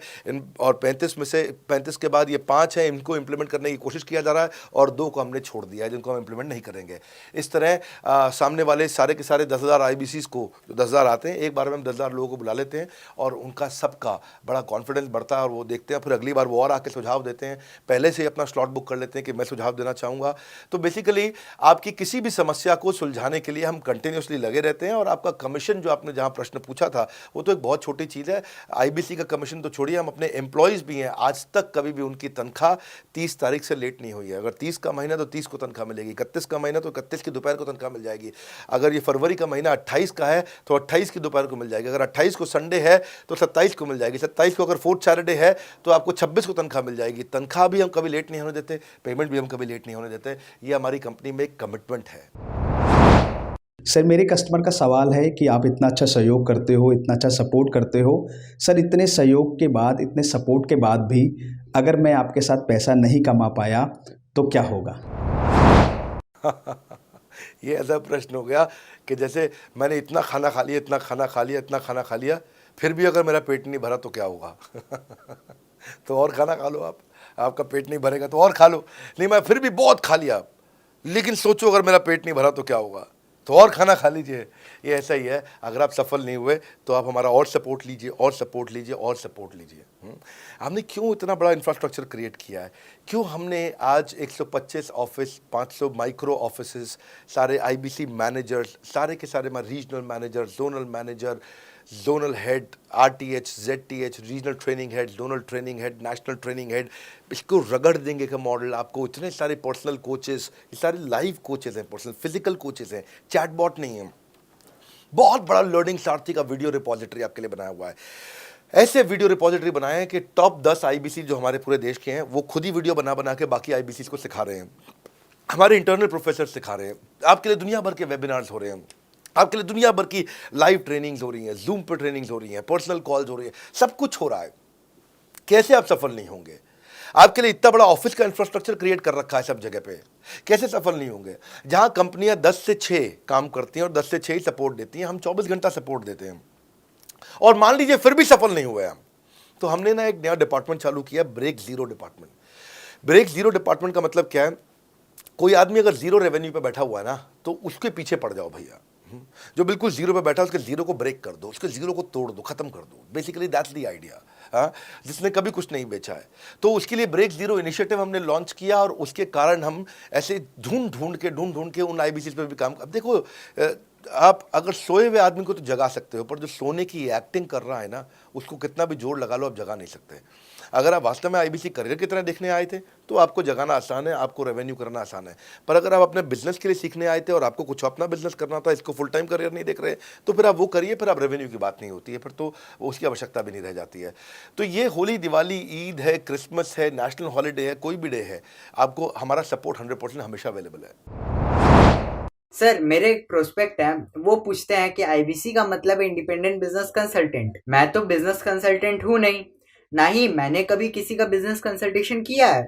और 35 में से 35 के बाद ये 5 हैं, इनको इंप्लीमेंट करने की कोशिश किया जा रहा है, और 2 को हमने छोड़ दिया है जिनको हम इंप्लीमेंट नहीं करेंगे। इस तरह सामने वाले सारे के सारे 10,000 आईबीसीज को, जो 10,000 आते हैं, एक बार में हम 10,000 लोगों को बुला लेते हैं और उनका सबका बड़ा कॉन्फिडेंस बढ़ता है और वो देखते हैं, फिर अगली बार वो और आके सुझाव देते हैं, पहले से ही अपना स्लॉट बुक कर लेते हैं कि मैं सुझाव देना चाहूँगा। तो बेसिकली आपकी किसी भी समस्या को सुलझाने के लिए हम कंटिन्यूसली लगे रहते हैं। और आपका कमीशन, जो आपने जहाँ प्रश्न पूछा था, वो तो एक बहुत छोटी चीज़ है। आईबीसी का कमीशन तो छोड़िए, हम अपने एम्प्लॉयज़ भी हैं, आज तक कभी भी उनकी तनख्वाह 30 तारीख से लेट नहीं हुई है। अगर 30 का महीना तो 30 को तनख्वाह मिलेगी, 31 का महीना तो 31 की दोपहर को तनख्वाह मिल जाएगी। अगर ये फरवरी का महीना 28 का है तो 28 की दोपहर को मिल जाएगी। अगर 28 को संडे है तो 27 को मिल जाएगी। 27 को अगर फोर्थ सैटरडे है तो आपको 26 को तनख्वाह मिल जाएगी। तनख्वाह भी हम कभी लेट नहीं होने देते, पेमेंट भी हम कभी लेट नहीं होने देते। ये हमारी कंपनी में एक कमिटमेंट है। सर, मेरे कस्टमर का सवाल है कि आप इतना अच्छा सहयोग करते हो, इतना अच्छा सपोर्ट करते हो, सर इतने सहयोग के बाद, इतने सपोर्ट के बाद भी अगर मैं आपके साथ पैसा नहीं कमा पाया तो क्या होगा? ये ऐसा प्रश्न हो गया कि जैसे मैंने इतना खाना खा लिया, इतना खाना खा लिया, इतना खाना खा लिया, फिर भी अगर मेरा पेट नहीं भरा तो क्या होगा? तो और खाना खा लो आप, आपका पेट नहीं भरेगा तो और खा लो। नहीं, मैं फिर भी बहुत खा लिया, लेकिन सोचो अगर मेरा पेट नहीं भरा तो क्या होगा? तो और खाना खा लीजिए। ये ऐसा ही है, अगर आप सफल नहीं हुए तो आप हमारा और सपोर्ट लीजिए, और सपोर्ट लीजिए, और सपोर्ट लीजिए। हमने क्यों इतना बड़ा इंफ्रास्ट्रक्चर क्रिएट किया है? क्यों हमने आज 125 ऑफिस, 500 माइक्रो ऑफिसेस, सारे आईबीसी मैनेजर्स, सारे के सारे regional manager, zonal manager, zonal head, RTH, ZTH, regional training head, zonal training head, national training head, इसको रगड़ देंगे का मॉडल आपको। इतने सारे पर्सनल कोचेस, ये सारे लाइव कोचेस हैं, पर्सनल फिजिकल कोचेस हैं, चैटबॉट नहीं है। बहुत बड़ा लर्निंग सारथी का वीडियो रिपोजिटरी आपके लिए बनाया हुआ है। ऐसे वीडियो रिपोजिटरी बनाए हैं कि टॉप 10 आईबीसी जो हमारे पूरे देश के हैं, वो खुद ही वीडियो बना बना के बाकी आईबीसी को सिखा रहे हैं। हमारे इंटरनल प्रोफेसर सिखा रहे हैं, आपके लिए दुनिया भर के वेबिनार्स हो रहे हैं, आपके लिए दुनिया भर की लाइव ट्रेनिंग्स हो रही हैं, जूम पर ट्रेनिंग्स हो रही हैं, पर्सनल कॉल्स हो रही है, सब कुछ हो रहा है। कैसे आप सफल नहीं होंगे? आपके लिए इतना बड़ा ऑफिस का इंफ्रास्ट्रक्चर क्रिएट कर रखा है सब जगह पे, कैसे सफल नहीं होंगे? जहां कंपनियां 10 से 6 काम करती हैं और 10 से 6 ही सपोर्ट देती हैं, हम 24 घंटा सपोर्ट देते हैं। और मान लीजिए फिर भी सफल नहीं हुए हम, तो हमने ना एक नया डिपार्टमेंट चालू किया, break zero department. Break zero department का मतलब क्या है? कोई आदमी अगर जीरो रेवेन्यू पे बैठा हुआ है ना, तो उसके पीछे पड़ जाओ भैया। जो बिल्कुल जीरो पे बैठा है, उसके जीरो को ब्रेक कर दो, उसके जीरो को तोड़ दो, खत्म कर दो। Basically that's the idea. हाँ, जिसने कभी कुछ नहीं बेचा है, तो उसके लिए ब्रेक जीरो इनिशिएटिव हमने लॉन्च किया। और उसके कारण हम ऐसे ढूंढ ढूंढ के उन आईबीसी पे भी काम। अब देखो, आप अगर सोए हुए आदमी को तो जगा सकते हो, पर जो सोने की एक्टिंग कर रहा है ना, उसको कितना भी जोर लगा लो, आप जगा नहीं सकते। अगर आप वास्तव में आईबीसी करियर की तरह देखने आए थे तो आपको जगाना आसान है, आपको रेवेन्यू करना आसान है। पर अगर आप अपने बिजनेस के लिए सीखने आए थे और आपको कुछ अपना बिजनेस करना था, इसको फुल टाइम करियर नहीं देख रहे, तो फिर आप वो करिए, फिर आप रेवेन्यू की बात नहीं होती है, फिर तो उसकी आवश्यकता भी नहीं रह जाती है। तो ये होली, दिवाली, ईद है, क्रिसमस है, नेशनल हॉलीडे है, कोई भी डे है, आपको हमारा सपोर्ट 100% हमेशा अवेलेबल है। सर, मेरे एक प्रोस्पेक्ट है, वो पूछते हैं कि आईबीसी का मतलब है इंडिपेंडेंट बिजनेस कंसल्टेंट। मैं तो बिजनेस कंसल्टेंट हूँ नहीं, ना ही मैंने कभी किसी का बिजनेस कंसल्टेशन किया है,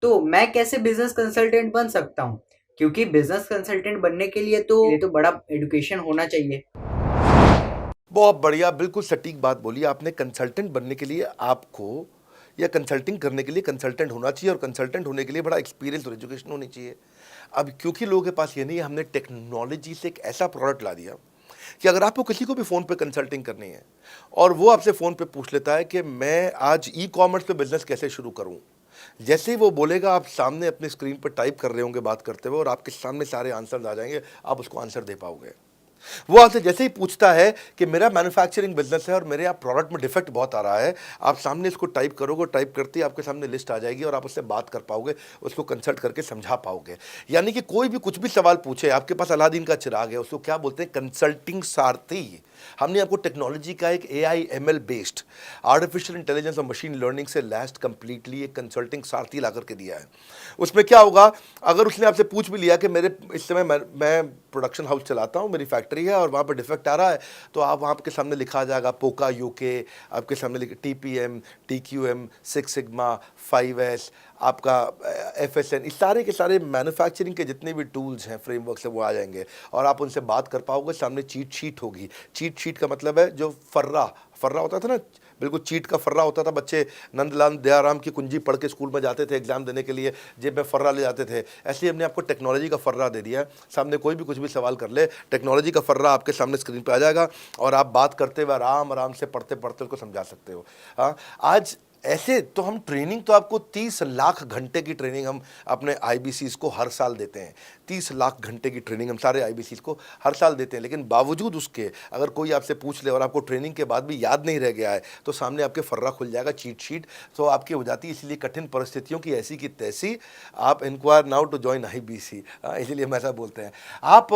तो मैं कैसे बिजनेस कंसल्टेंट बन सकता हूँ? क्योंकि बिजनेस कंसल्टेंट बनने के लिए तो बड़ा एजुकेशन होना चाहिए। बहुत बढ़िया, बिल्कुल सटीक बात बोली आपने। कंसल्टेंट बनने के लिए आपको, या कंसल्टिंग करने के लिए कंसल्टेंट होना चाहिए, और कंसल्टेंट होने के लिए बड़ा एक्सपीरियंस और एजुकेशन होनी चाहिए। अब क्योंकि लोगों के पास ये नहीं है, हमने टेक्नोलॉजी से एक ऐसा प्रोडक्ट ला दिया कि अगर आपको किसी को भी फ़ोन पे कंसल्टिंग करनी है और वो आपसे फ़ोन पे पूछ लेता है कि मैं आज ई कॉमर्स पे बिज़नेस कैसे शुरू करूं, जैसे ही वो बोलेगा आप सामने अपनी स्क्रीन पर टाइप कर रहे होंगे बात करते हुए और आपके सामने सारे आंसर आ जाएंगे, आप उसको आंसर दे पाओगे। वो आपसे जैसे ही पूछता है कि मेरा मैन्युफैक्चरिंग बिजनेस है और मेरे आप प्रोडक्ट में डिफेक्ट बहुत आ रहा है, आप सामने इसको टाइप करोगे, टाइप करते ही आपके सामने लिस्ट आ जाएगी और आप उससे बात कर पाओगे, उसको कंसल्ट करके समझा पाओगे। यानी कि कोई भी कुछ भी सवाल पूछे, आपके पास अलादीन का चिराग है, उसको क्या बोलते हैं, कंसल्टिंग सारथी। हमने आपको टेक्नोलॉजी का एक AI ML based artificial intelligence और मशीन लर्निंग से लैस्ड कंप्लीटली एक कंसल्टिंग सारथी ला करके दिया है। उसमें क्या होगा, अगर उसने आपसे पूछ भी लिया कि मेरे इस समय मैं प्रोडक्शन हाउस चलाता हूँ, मेरी फैक्ट्री है और वहाँ पर डिफेक्ट आ रहा है, तो आप वहाँ के सामने लिखा आ जाएगा पोका UK, आपके सामने TPM, TQM, 6 सिग्मा, 5S, आपका FSN, इस सारे के सारे मैन्युफैक्चरिंग के जितने भी टूल्स हैं, फ्रेमवर्क से वो आ जाएंगे और आप उनसे बात कर पाओगे। सामने चीट शीट होगी। चीट शीट का मतलब है जो फर्रा होता था ना, बिल्कुल चीट का फर्रा होता था। बच्चे नंदलाल दयाराम की कुंजी पढ़ के स्कूल में जाते थे एग्जाम देने के लिए, जेब में फर्रा ले जाते थे। ऐसे ही हमने आपको टेक्नोलॉजी का फर्रा दे दिया है। सामने कोई भी कुछ भी सवाल कर ले, टेक्नोलॉजी का फर्रा आपके सामने स्क्रीन पे आ जाएगा और आप बात करते हुए आराम से पढ़ते पढ़ते उसको समझा सकते हो। हाँ, आज ऐसे तो हम ट्रेनिंग तो आपको 30 लाख घंटे की ट्रेनिंग हम अपने IBCs को हर साल देते हैं। 30 लाख घंटे की ट्रेनिंग हम सारे IBCs को हर साल देते हैं। लेकिन बावजूद उसके अगर कोई आपसे पूछ ले और आपको ट्रेनिंग के बाद भी याद नहीं रह गया है, तो सामने आपके फर्रा खुल जाएगा, चीट शीट तो आपकी हो जाती है। इसलिए कठिन परिस्थितियों की ऐसी की तैसी, आप inquire now to join IBC, इसीलिए हम ऐसा बोलते हैं। आप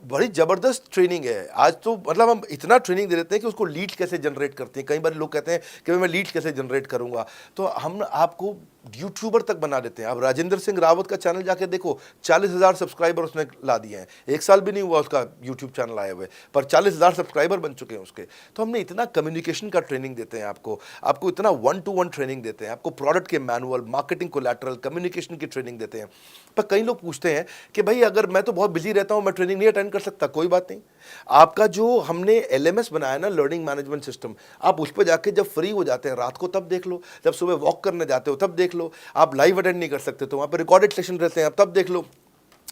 बड़ी ज़बरदस्त ट्रेनिंग है आज तो, मतलब हम इतना ट्रेनिंग दे देते हैं कि उसको लीड्स कैसे जनरेट करते हैं। कई बार लोग कहते हैं कि मैं लीड्स कैसे जनरेट करूंगा, तो हम आपको यूट्यूबर तक बना देते हैं। अब राजेंद्र सिंह रावत का चैनल जाके देखो, 40,000 सब्सक्राइबर उसने ला दिए हैं। 1 साल भी नहीं हुआ उसका यूट्यूब चैनल आए हुए, पर 40,000 सब्सक्राइबर बन चुके हैं उसके। तो हमने इतना कम्युनिकेशन का ट्रेनिंग देते हैं आपको इतना 1-to-1 ट्रेनिंग देते हैं, आपको प्रोडक्ट के मैनुअल, मार्केटिंग कोलैटरल, कम्युनिकेशन की ट्रेनिंग देते हैं। पर कई लोग पूछते हैं कि भाई अगर मैं तो बहुत बिजी रहता हूँ, मैं ट्रेनिंग नहीं अटेंड कर सकता। कोई बात नहीं, आपका जो हमने LMS बनाया ना, लर्निंग मैनेजमेंट सिस्टम, आप उस पर जाके जब फ्री हो जाते हैं रात को तब देख लो, जब सुबह वॉक करने जाते हो तब देख लो। आप लाइव अटेंड नहीं कर सकते तो वहाँ पर रिकॉर्डेड सेशन रहते हैं, आप तब देख लो।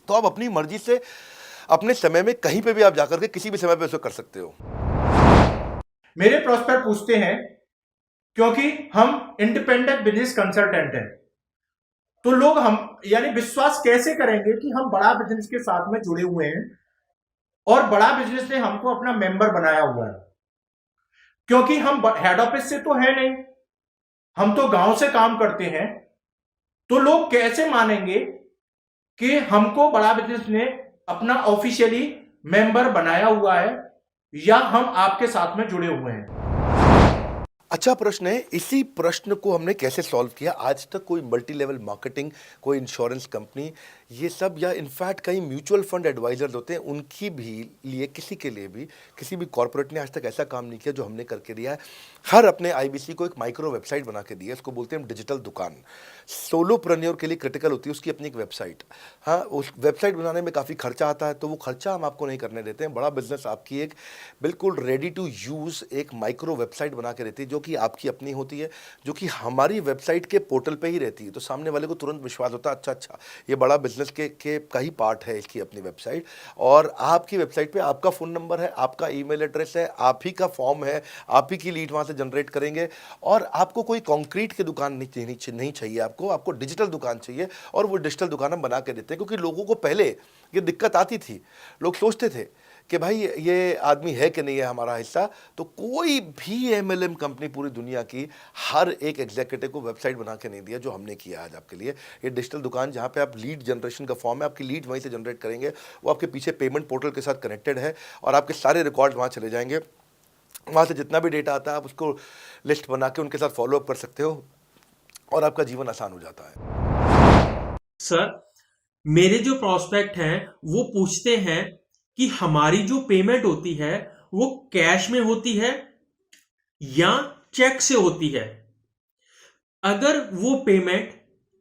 तो आप अपनी मर्जी से अपने समय में कहीं पे भी आप जाकर के किसी भी समय पे उसको कर सकते हो। मेरे प्रोस्पेक्ट पूछते हैं, क्योंकि हम इंडिपेंडेंट बिजनेस कंसल्टेंट हैं, तो लोग हम यानी विश्वास कैसे करेंगे कि हम बड़ा बिजनेस के साथ में जुड़े हुए हैं और बड़ा बिजनेस ने हमको अपना मेंबर बनाया हुआ है। क्योंकि हम हेड ऑफिस से तो है नहीं, हम तो गांव से काम करते हैं, तो लोग कैसे मानेंगे कि हमको बड़ा बिजनेस ने अपना ऑफिशियली मेंबर बनाया हुआ है या हम आपके साथ में जुड़े हुए हैं। अच्छा प्रश्न है। इसी प्रश्न को हमने कैसे सॉल्व किया, आज तक कोई मल्टी लेवल मार्केटिंग, कोई इंश्योरेंस कंपनी, ये सब, या इनफैक्ट कई म्यूचुअल फंड एडवाइजर्स होते हैं, उनकी भी लिए किसी के लिए भी किसी भी कॉर्पोरेट ने आज तक ऐसा काम नहीं किया जो हमने करके दिया है। हर अपने IBC को एक माइक्रो वेबसाइट बना के दी है, इसको बोलते हैं डिजिटल दुकान। सोलोप्रेन्योर के लिए क्रिटिकल होती है उसकी अपनी एक वेबसाइट। हाँ, उस वेबसाइट बनाने में काफ़ी खर्चा आता है, तो वो खर्चा हम आपको नहीं करने देते हैं। बड़ा बिजनेस आपकी एक बिल्कुल रेडी टू यूज़ एक माइक्रो वेबसाइट बना के रहती है, जो कि आपकी अपनी होती है, जो कि हमारी वेबसाइट के पोर्टल पे ही रहती है। तो सामने वाले को तुरंत विश्वास होता है, अच्छा ये बड़ा बिजनेस के का ही पार्ट है इसकी अपनी वेबसाइट। और आपकी वेबसाइट पे आपका फ़ोन नंबर है, आपका ईमेल एड्रेस है, आप ही का फॉर्म है, आप ही की लीड वहाँ से जनरेट करेंगे। और आपको कोई कॉन्क्रीट की दुकान नहीं चाहिए, आपको डिजिटल दुकान चाहिए। और वो डिजिटल दुकान हम बना के देते हैं, क्योंकि लोगों को पहले ये दिक्कत आती थी, लोग सोचते थे कि भाई ये आदमी है कि नहीं है हमारा हिस्सा। तो कोई भी MLM कंपनी पूरी दुनिया की हर एक एग्जीक्यूटिव को वेबसाइट बना के नहीं दिया जो हमने किया आज आपके लिए। ये डिजिटल दुकान जहाँ पे आप लीड जनरेशन का फॉर्म है, आपकी लीड वहीं से जनरेट करेंगे, वो आपके पीछे पेमेंट पोर्टल के साथ कनेक्टेड है और आपके सारे रिकॉर्ड वहाँ चले जाएंगे। वहाँ से जितना भी डेटा आता है आप उसको लिस्ट बना के उनके साथ फॉलोअप कर सकते हो और आपका जीवन आसान हो जाता है। सर, मेरे जो प्रोस्पेक्ट हैं वो पूछते हैं कि हमारी जो पेमेंट होती है वो कैश में होती है या चेक से होती है। अगर वो पेमेंट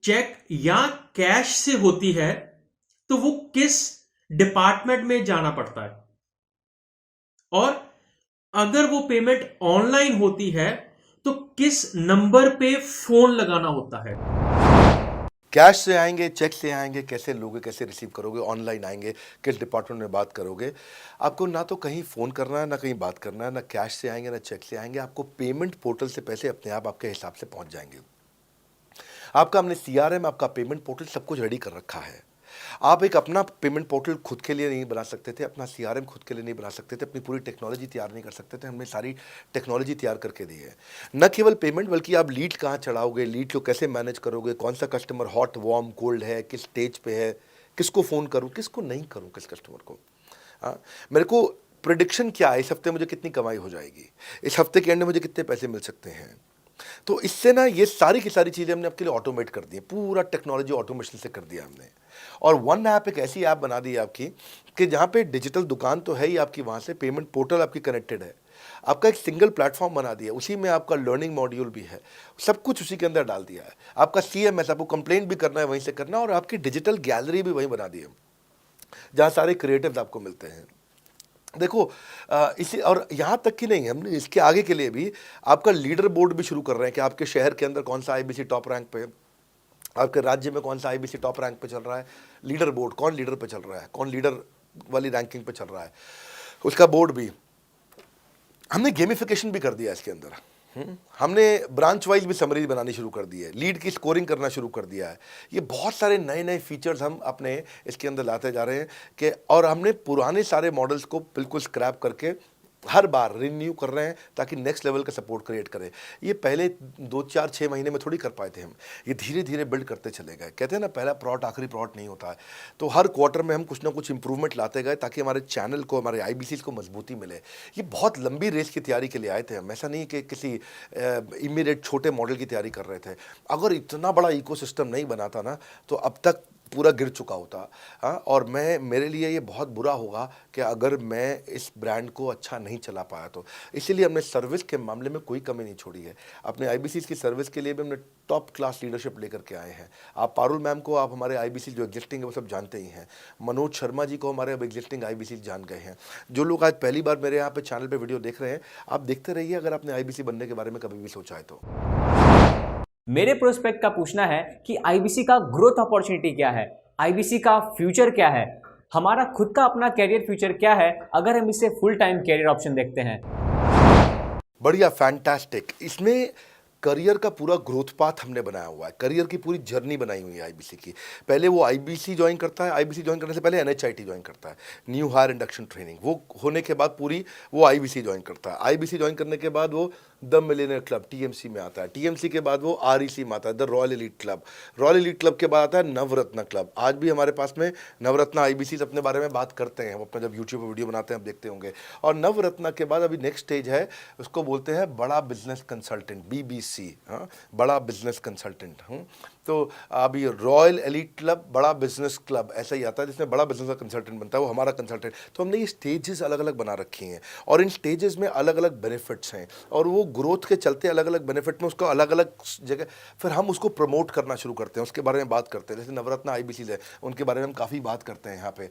चेक या कैश से होती है तो वो किस डिपार्टमेंट में जाना पड़ता है, और अगर वो पेमेंट ऑनलाइन होती है तो किस नंबर पे फोन लगाना होता है। कैश से आएंगे, चेक से आएंगे, कैसे लोगे, कैसे रिसीव करोगे, ऑनलाइन आएंगे, किस डिपार्टमेंट में बात करोगे। आपको ना तो कहीं फ़ोन करना है, ना कहीं बात करना है, ना कैश से आएंगे, ना चेक से आएंगे। आपको पेमेंट पोर्टल से पैसे अपने आप आपके हिसाब से पहुंच जाएंगे। आपका हमने CRM, आपका पेमेंट पोर्टल सब कुछ रेडी कर रखा है। आप एक अपना पेमेंट पोर्टल खुद के लिए नहीं बना सकते थे, अपना CRM खुद के लिए नहीं बना सकते थे, अपनी पूरी टेक्नोलॉजी तैयार नहीं कर सकते थे। हमने सारी टेक्नोलॉजी तैयार करके दी है। न केवल पेमेंट, बल्कि आप लीड कहाँ चढ़ाओगे, लीड को कैसे मैनेज करोगे, कौन सा कस्टमर हॉट, वार्म, कोल्ड है, किस स्टेज पे है, किसको फ़ोन करूँ, किसको नहीं करूँ, किस कस्टमर को। हाँ, मेरे को प्रिडिक्शन क्या है, इस हफ्ते मुझे कितनी कमाई हो जाएगी, इस हफ्ते के एंड में मुझे कितने पैसे मिल सकते हैं। तो इससे ना ये सारी की सारी चीज़ें हमने आपके लिए ऑटोमेट कर दी है, पूरा टेक्नोलॉजी ऑटोमेशन से कर दिया हमने। और वन ऐप एक ऐसी ऐप बना दी है आपकी कि जहाँ पे डिजिटल दुकान तो है ही आपकी, वहाँ से पेमेंट पोर्टल आपकी कनेक्टेड है, आपका एक सिंगल प्लेटफॉर्म बना दिया, उसी में आपका लर्निंग मॉड्यूल भी है, सब कुछ उसी के अंदर डाल दिया है। आपका CMS, आपको कंप्लेंट भी करना है वहीं से करना, और आपकी डिजिटल गैलरी भी वहीं बना दी है, जहाँ सारे क्रिएटिव्स आपको मिलते हैं। देखो इसी, और यहाँ तक कि नहीं, हमने इसके आगे के लिए भी आपका लीडर बोर्ड भी शुरू कर रहे हैं कि आपके शहर के अंदर कौन सा IBC टॉप रैंक पे, आपके राज्य में कौन सा IBC टॉप रैंक पे चल रहा है, लीडर बोर्ड कौन लीडर पे चल रहा है, कौन लीडर वाली रैंकिंग पे चल रहा है, उसका बोर्ड भी। हमने गेमिफिकेशन भी कर दिया इसके अंदर। हमने ब्रांच वाइज भी समरी बनानी शुरू कर दी है, लीड की स्कोरिंग करना शुरू कर दिया है। ये बहुत सारे नए नए फीचर्स हम अपने इसके अंदर लाते जा रहे हैं कि, और हमने पुराने सारे मॉडल्स को बिल्कुल स्क्रैप करके हर बार रिन्यू कर रहे हैं ताकि नेक्स्ट लेवल का सपोर्ट क्रिएट करें। ये पहले 2, 4, 6 महीने में थोड़ी कर पाए थे हम, ये धीरे धीरे बिल्ड करते चले गए। कहते हैं ना, पहला प्लॉट आखिरी प्लॉट नहीं होता है। तो हर क्वार्टर में हम कुछ ना कुछ इंप्रूवमेंट लाते गए ताकि हमारे चैनल को, हमारे IBCs को मजबूती मिले। ये बहुत लंबी रेस की तैयारी के लिए आए थे हम, ऐसा नहीं कि किसी इमीडिएट छोटे मॉडल की तैयारी कर रहे थे। अगर इतना बड़ा इकोसिस्टम नहीं बनाता ना तो अब तक पूरा गिर चुका होता। हाँ, और मेरे लिए ये बहुत बुरा होगा कि अगर मैं इस ब्रांड को अच्छा नहीं चला पाया तो। इसीलिए हमने सर्विस के मामले में कोई कमी नहीं छोड़ी है। अपने IBCs की सर्विस के लिए भी हमने टॉप क्लास लीडरशिप लेकर के आए हैं। आप पारुल मैम को, आप हमारे IBC जो एग्जिस्टिंग है वो सब जानते ही हैं। मनोज शर्मा जी को हमारे अब एग्जिस्टिंग IBC जान गए हैं। जो लोग आज पहली बार मेरे यहाँ पे चैनल पे वीडियो देख रहे हैं, आप देखते रहिए अगर आपने IBC बनने के बारे में कभी भी सोचा है तो। मेरे प्रोस्पेक्ट का पूछना है कि IBC का ग्रोथ अपॉर्चुनिटी क्या है, IBC का फ्यूचर क्या है, हमारा खुद का अपना कैरियर फ्यूचर क्या है अगर हम इसे फुल टाइम कैरियर ऑप्शन देखते हैं। बढ़िया, फैंटास्टिक। इसमें करियर का पूरा ग्रोथ पाथ हमने बनाया हुआ है, करियर की पूरी जर्नी बनाई हुई है IBC की। पहले वो IBC ज्वाइन करता है, IBC ज्वाइन करने से पहले NHIT ज्वाइन करता है, न्यू हायर इंडक्शन ट्रेनिंग। वो होने के बाद पूरी वो IBC ज्वाइन करता है। IBC ज्वाइन करने के बाद वो द मिलियनेयर क्लब TMC में आता है। TMC के बाद वो REC में आता है, the royal elite club. Royal elite club के बाद आता है नवरत्न क्लब। आज भी हमारे पास में नवरत्न IBCs अपने बारे में बात करते हैं, वो अपना जब यूट्यूब पर वीडियो बनाते हैं आप देखते होंगे। और नवरत्न के बाद अभी नेक्स्ट स्टेज है, उसको बोलते हैं बड़ा बिजनेस कंसल्टेंट, BBC। हाँ, बड़ा बिजनेस कंसल्टेंट। तो अभी रॉयल एलीट क्लब, बड़ा बिजनेस क्लब, ऐसा ही आता है जिसमें बड़ा बिजनेस का कंसल्टेंट बनता है, वो हमारा कंसल्टेंट। तो हमने ये स्टेजेस अलग अलग बना रखी हैं और इन स्टेजेस में अलग अलग बेनिफिट्स हैं और वो ग्रोथ के चलते अलग अलग बेनिफिट में उसको अलग अलग जगह फिर हम उसको प्रमोट करना शुरू करते हैं, उसके बारे में बात करते हैं। जैसे नवरत्न IBCs है, उनके बारे में हम काफ़ी बात करते हैं यहाँ पे।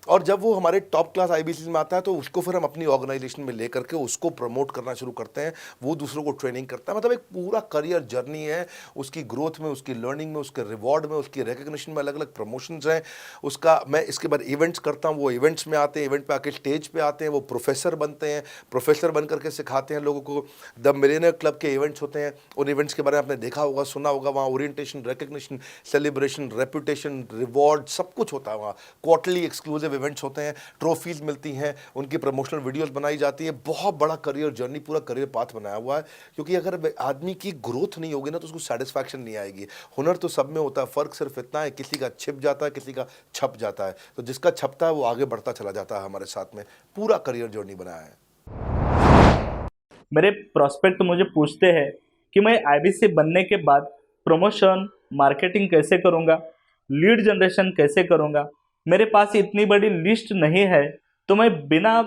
और जब वो हमारे टॉप क्लास IBCs में आता है तो उसको फिर हम अपनी ऑर्गेनाइजेशन में लेकर के उसको प्रमोट करना शुरू करते हैं, वो दूसरों को ट्रेनिंग करता है। मतलब एक पूरा करियर जर्नी है, उसकी ग्रोथ में, उसकी लर्निंग में, उसके रिवॉर्ड में, उसकी रिकग्निशन में अलग अलग प्रमोशंस हैं उसका। मैं इसके बाद इवेंट्स करता हूँ, वो इवेंट्स में आते हैं, इवेंट पे आके स्टेज पे आते हैं, वो प्रोफेसर बनते हैं, प्रोफेसर बन करके सिखाते हैं लोगों को। द मिलियनेयर क्लब के इवेंट्स होते हैं, उन इवेंट्स के बारे में आपने देखा होगा, सुना होगा। वहाँ orientation, recognition, celebration, reputation, reward सब कुछ होता है वहाँ। क्वार्टरली एक्सक्लूसिव इवेंट्स होते हैं, ट्रॉफीज मिलती हैं, उनकी प्रमोशनल वीडियोस बनाई जाती है। बहुत बड़ा करियर जर्नी, पूरा करियर पाथ बनाया हुआ है। क्योंकि अगर आदमी की ग्रोथ नहीं होगी ना तो उसको सेटिस्फैक्शन नहीं आएगी। हुनर तो सब में होता है, फ़र्क सिर्फ इतना है किसी का छिप जाता है, किसी का छप जाता है। तो जिसका छपता है वो आगे बढ़ता चला जाता है। हमारे साथ में पूरा करियर जर्नी बनाया है। मेरे प्रोस्पेक्ट मुझे पूछते हैं कि मैं IBC बनने के बाद प्रमोशन, मार्केटिंग कैसे करूँगा, लीड जनरेशन कैसे करूँगा। मेरे पास इतनी बड़ी लिस्ट नहीं है, तो मैं बिना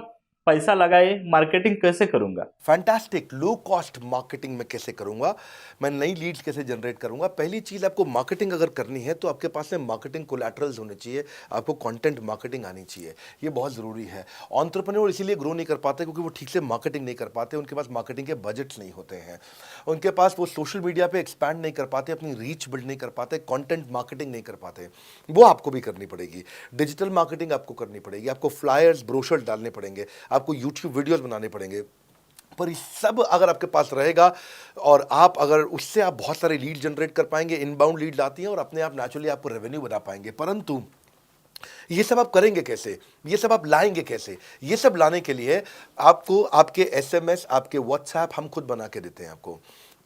पैसा लगाए मार्केटिंग कैसे करूंगा? फैंटास्टिक। लो कॉस्ट मार्केटिंग में कैसे करूंगा, मैं नई लीड्स कैसे जनरेट करूंगा। पहली चीज़, आपको मार्केटिंग अगर करनी है तो आपके पास में मार्केटिंग कोलैटरल्स होने चाहिए, आपको कंटेंट मार्केटिंग आनी चाहिए, ये बहुत ज़रूरी है। एंटरप्रेन्योर इसीलिए ग्रो नहीं कर पाते क्योंकि वो ठीक से मार्केटिंग नहीं कर पाते, उनके पास मार्केटिंग के बजट्स नहीं होते हैं, उनके पास वो सोशल मीडिया पे एक्सपैंड नहीं कर पाते, अपनी रीच बिल्ड नहीं कर पाते, कंटेंट मार्केटिंग नहीं कर पाते। वो आपको भी करनी पड़ेगी। डिजिटल मार्केटिंग आपको करनी पड़ेगी, आपको फ्लायर्स ब्रोशर्स डालने पड़ेंगे, आपको यूट्यूब वीडियोस बनाने पड़ेंगे। पर ये सब अगर आपके पास रहेगा और आप अगर उससे आप बहुत सारे लीड जनरेट कर पाएंगे, इनबाउंड लीड आती हैं और अपने आप नेचुरली आपको रेवेन्यू बना पाएंगे। परंतु ये सब आप करेंगे कैसे, ये सब आप लाएंगे कैसे? ये सब लाने के लिए आपको आपके SMS, आपके व्हाट्सएप हम खुद बना के देते हैं, आपको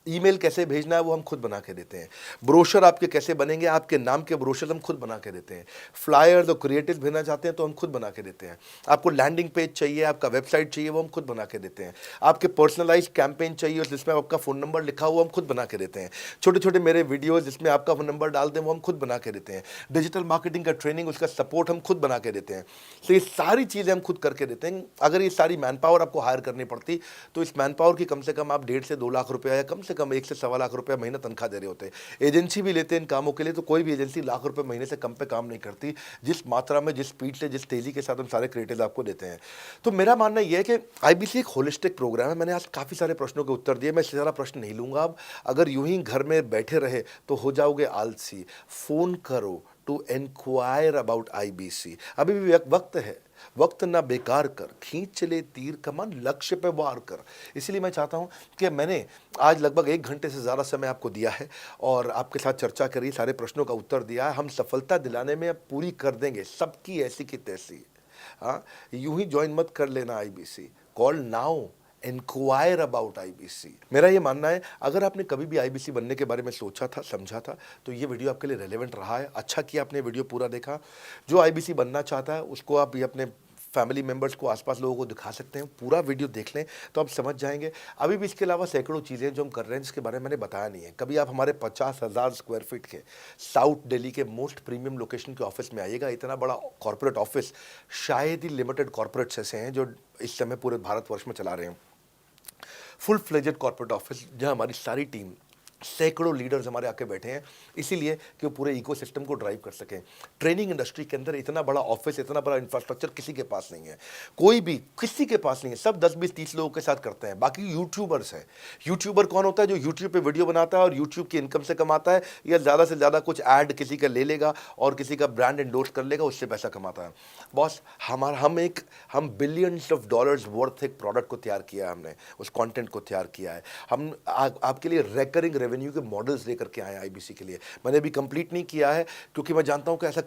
ईमेल कैसे भेजना है वो हम खुद बना के देते हैं, ब्रोशर आपके कैसे बनेंगे, आपके नाम के ब्रोशर हम खुद बना के देते हैं, फ्लायर्स और क्रिएटिव भेजना चाहते हैं तो हम खुद बना के देते हैं, आपको लैंडिंग पेज चाहिए, आपका वेबसाइट चाहिए, वो हम खुद बना के देते हैं, आपके पर्सनलाइज कैंपेन चाहिए जिसमें आपका फ़ोन नंबर लिखा हुआ हम खुद बना के देते हैं, छोटे छोटे मेरे वीडियोज़ जिसमें आपका फ़ोन नंबर डाल दें वो हम खुद बना के देते हैं, डिजिटल मार्केटिंग का ट्रेनिंग उसका सपोर्ट हम खुद बना के देते हैं। तो ये सारी चीज़ें हम खुद करके देते हैं। अगर ये सारी मैन पावर आपको हायर करनी पड़ती तो इस मैन पावर की कम से कम आप 1.5 से 2 लाख रुपया या कम से कम 1 से 1.25 लाख रुपया महीना तनख्वाह दे रहे होते हैं। एजेंसी भी लेते हैं इन कामों के लिए, तो कोई भी एजेंसी लाख रुपए महीने से कम पे काम नहीं करती, जिस मात्रा में, जिस स्पीड से, जिस तेजी के साथ हम सारे क्रिएटिव आपको देते हैं। तो मेरा मानना यह है कि IBC एक होलिस्टिक प्रोग्राम है। मैंने आज काफ़ी सारे प्रश्नों के उत्तर दिए, मैं इससे ज़्यादा प्रश्न नहीं लूँगा। अब अगर यूं ही घर में बैठे रहे तो हो जाओगे आलसी। फ़ोन करो टू इंक्वायर अबाउट IBC। अभी भी वक्त है, वक्त ना बेकार कर, खींच चले तीर कमान, लक्ष्य पे वार कर। इसलिए मैं चाहता हूँ कि मैंने आज लगभग 1 घंटे से ज़्यादा समय आपको दिया है और आपके साथ चर्चा करी, सारे प्रश्नों का उत्तर दिया है। हम सफलता दिलाने में अब पूरी कर देंगे सबकी ऐसी की तैसी। हाँ, यूं ही ज्वाइन मत कर लेना IBC, call now, inquire about IBC। मेरा ये मानना है, अगर आपने कभी भी IBC बनने के बारे में सोचा था, समझा था, तो ये वीडियो आपके लिए रेलेवेंट रहा है। अच्छा किया आपने वीडियो पूरा देखा। जो IBC बनना चाहता है उसको आप ये अपने फैमिली मेम्बर्स को, आसपास लोगों को दिखा सकते हैं। पूरा वीडियो देख लें तो आप समझ जाएंगे। अभी भी इसके अलावा सैकड़ों चीज़ें जो हम कर रहे हैं जिसके बारे में मैंने बताया नहीं है। कभी आप हमारे 50,000 स्क्वायर फीट के साउथ दिल्ली के मोस्ट प्रीमियम लोकेशन के ऑफिस में आइएगा। इतना बड़ा कॉर्पोरेट ऑफिस शायद ही लिमिटेड कॉर्पोरेट्स ऐसे हैं जो इस समय पूरे भारतवर्ष में चला रहे हैं। फुल फ्लेजेड कॉर्पोरेट ऑफिस जहां हमारी सारी टीम, सैकड़ों लीडर्स हमारे आके बैठे हैं, इसीलिए कि वो पूरे इकोसिस्टम को ड्राइव कर सकें। ट्रेनिंग इंडस्ट्री के अंदर इतना बड़ा ऑफिस, इतना बड़ा इंफ्रास्ट्रक्चर किसी के पास नहीं है, कोई भी किसी के पास नहीं है। सब 10, 20, 30 लोगों के साथ करते हैं। बाकी यूट्यूबर्स हैं। यूट्यूबर कौन होता है? जो यूट्यूब पे वीडियो बनाता है और यूट्यूब की इनकम से कमाता है, या ज़्यादा से ज़्यादा कुछ ऐड किसी का ले लेगा और किसी का ब्रांड एंडोर्स कर लेगा, उससे पैसा कमाता है। बॉस, हम बिलियंस ऑफ डॉलर्स वर्थ एक प्रोडक्ट को तैयार किया है, हमने उस कंटेंट को तैयार किया है। हम आपके लिए रेकरिंग रेवेन्यू के मॉडल्स लेकर के आए हैं IBC के लिए। मैंने अभी कंप्लीट नहीं किया है क्योंकि मैं जानता हूं कि ऐसा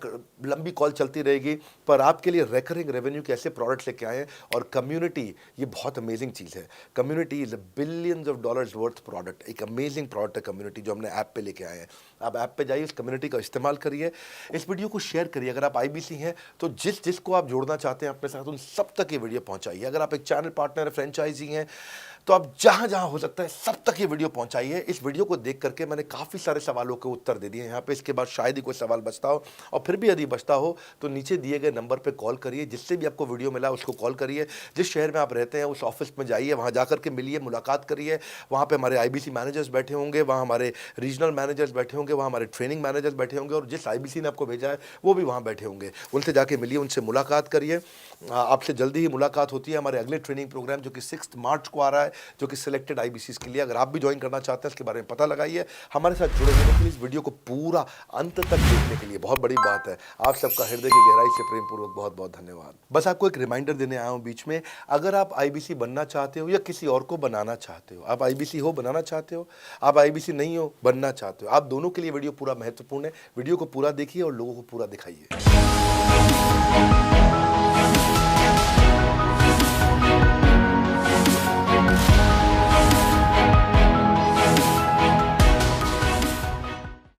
लंबी कॉल चलती रहेगी, पर आपके लिए रेकरिंग रेवेन्यू के ऐसे प्रोडक्ट्स लेके आए हैं। और कम्युनिटी, ये बहुत अमेजिंग चीज़ है। Community is billions of dollars worth product, एक अमेजिंग प्रोडक्ट है कम्युनिटी, जो हमने ऐप पे लेके आए हैं। आप ऐप पे जाइए, उस कम्युनिटी का इस्तेमाल करिए, इस वीडियो को शेयर करिए। अगर आप IBC हैं तो जिसको आप जोड़ना चाहते हैं अपने साथ, उन सब तक ये वीडियो पहुंचाइए। अगर आप एक चैनल पार्टनर, फ्रेंचाइजी हैं, तो आप जहां जहां हो सकता है सब तक ये वीडियो पहुंचाइए। इस वीडियो को देख करके मैंने काफ़ी सारे सवालों के उत्तर दे दिए यहाँ पे। इसके बाद शायद ही कोई सवाल बचता हो, और फिर भी यदि बचता हो तो नीचे दिए गए नंबर पे कॉल करिए। जिससे भी आपको वीडियो मिला उसको कॉल करिए। जिस शहर में आप रहते हैं उस ऑफिस में जाइए, वहाँ जा करके मिलिए, मुलाकात करिए। वहाँ पे हमारे IBC मैनेजर्स बैठे होंगे, वहाँ हमारे रीजनल मैनेजर्स बैठे होंगे, वहाँ हमारे ट्रेनिंग मैनेजर्स बैठे होंगे, और जिस IBC ने आपको भेजा है वो भी वहाँ बैठे होंगे। उनसे जाके मिलिए, उनसे मुलाकात करिए। आपसे जल्दी ही मुलाकात होती है। हमारे अगले ट्रेनिंग प्रोग्राम जो कि 6 मार्च को आ रहा है, जो कि सिलेक्टेड IBCs के लिए, अगर आप भी ज्वाइन करना चाहते हैं इसके बारे में पता लगाइए। हमारे साथ जुड़े रहने के लिए, इस वीडियो को पूरा अंत तक देखने के लिए बहुत बड़ी बात है। आप सबका हृदय की गहराई से प्रेम पूर्वक बहुत बहुत धन्यवाद। बस आपको एक रिमाइंडर देने आया हूँ बीच में, अगर आप IBC बनना चाहते हो या किसी और को बनाना चाहते हो, आप IBC हो, बनाना चाहते हो, आप IBC नहीं हो, बनना चाहते हो, आप दोनों के लिए वीडियो पूरा महत्वपूर्ण है। वीडियो को पूरा देखिए और लोगों को पूरा दिखाइए।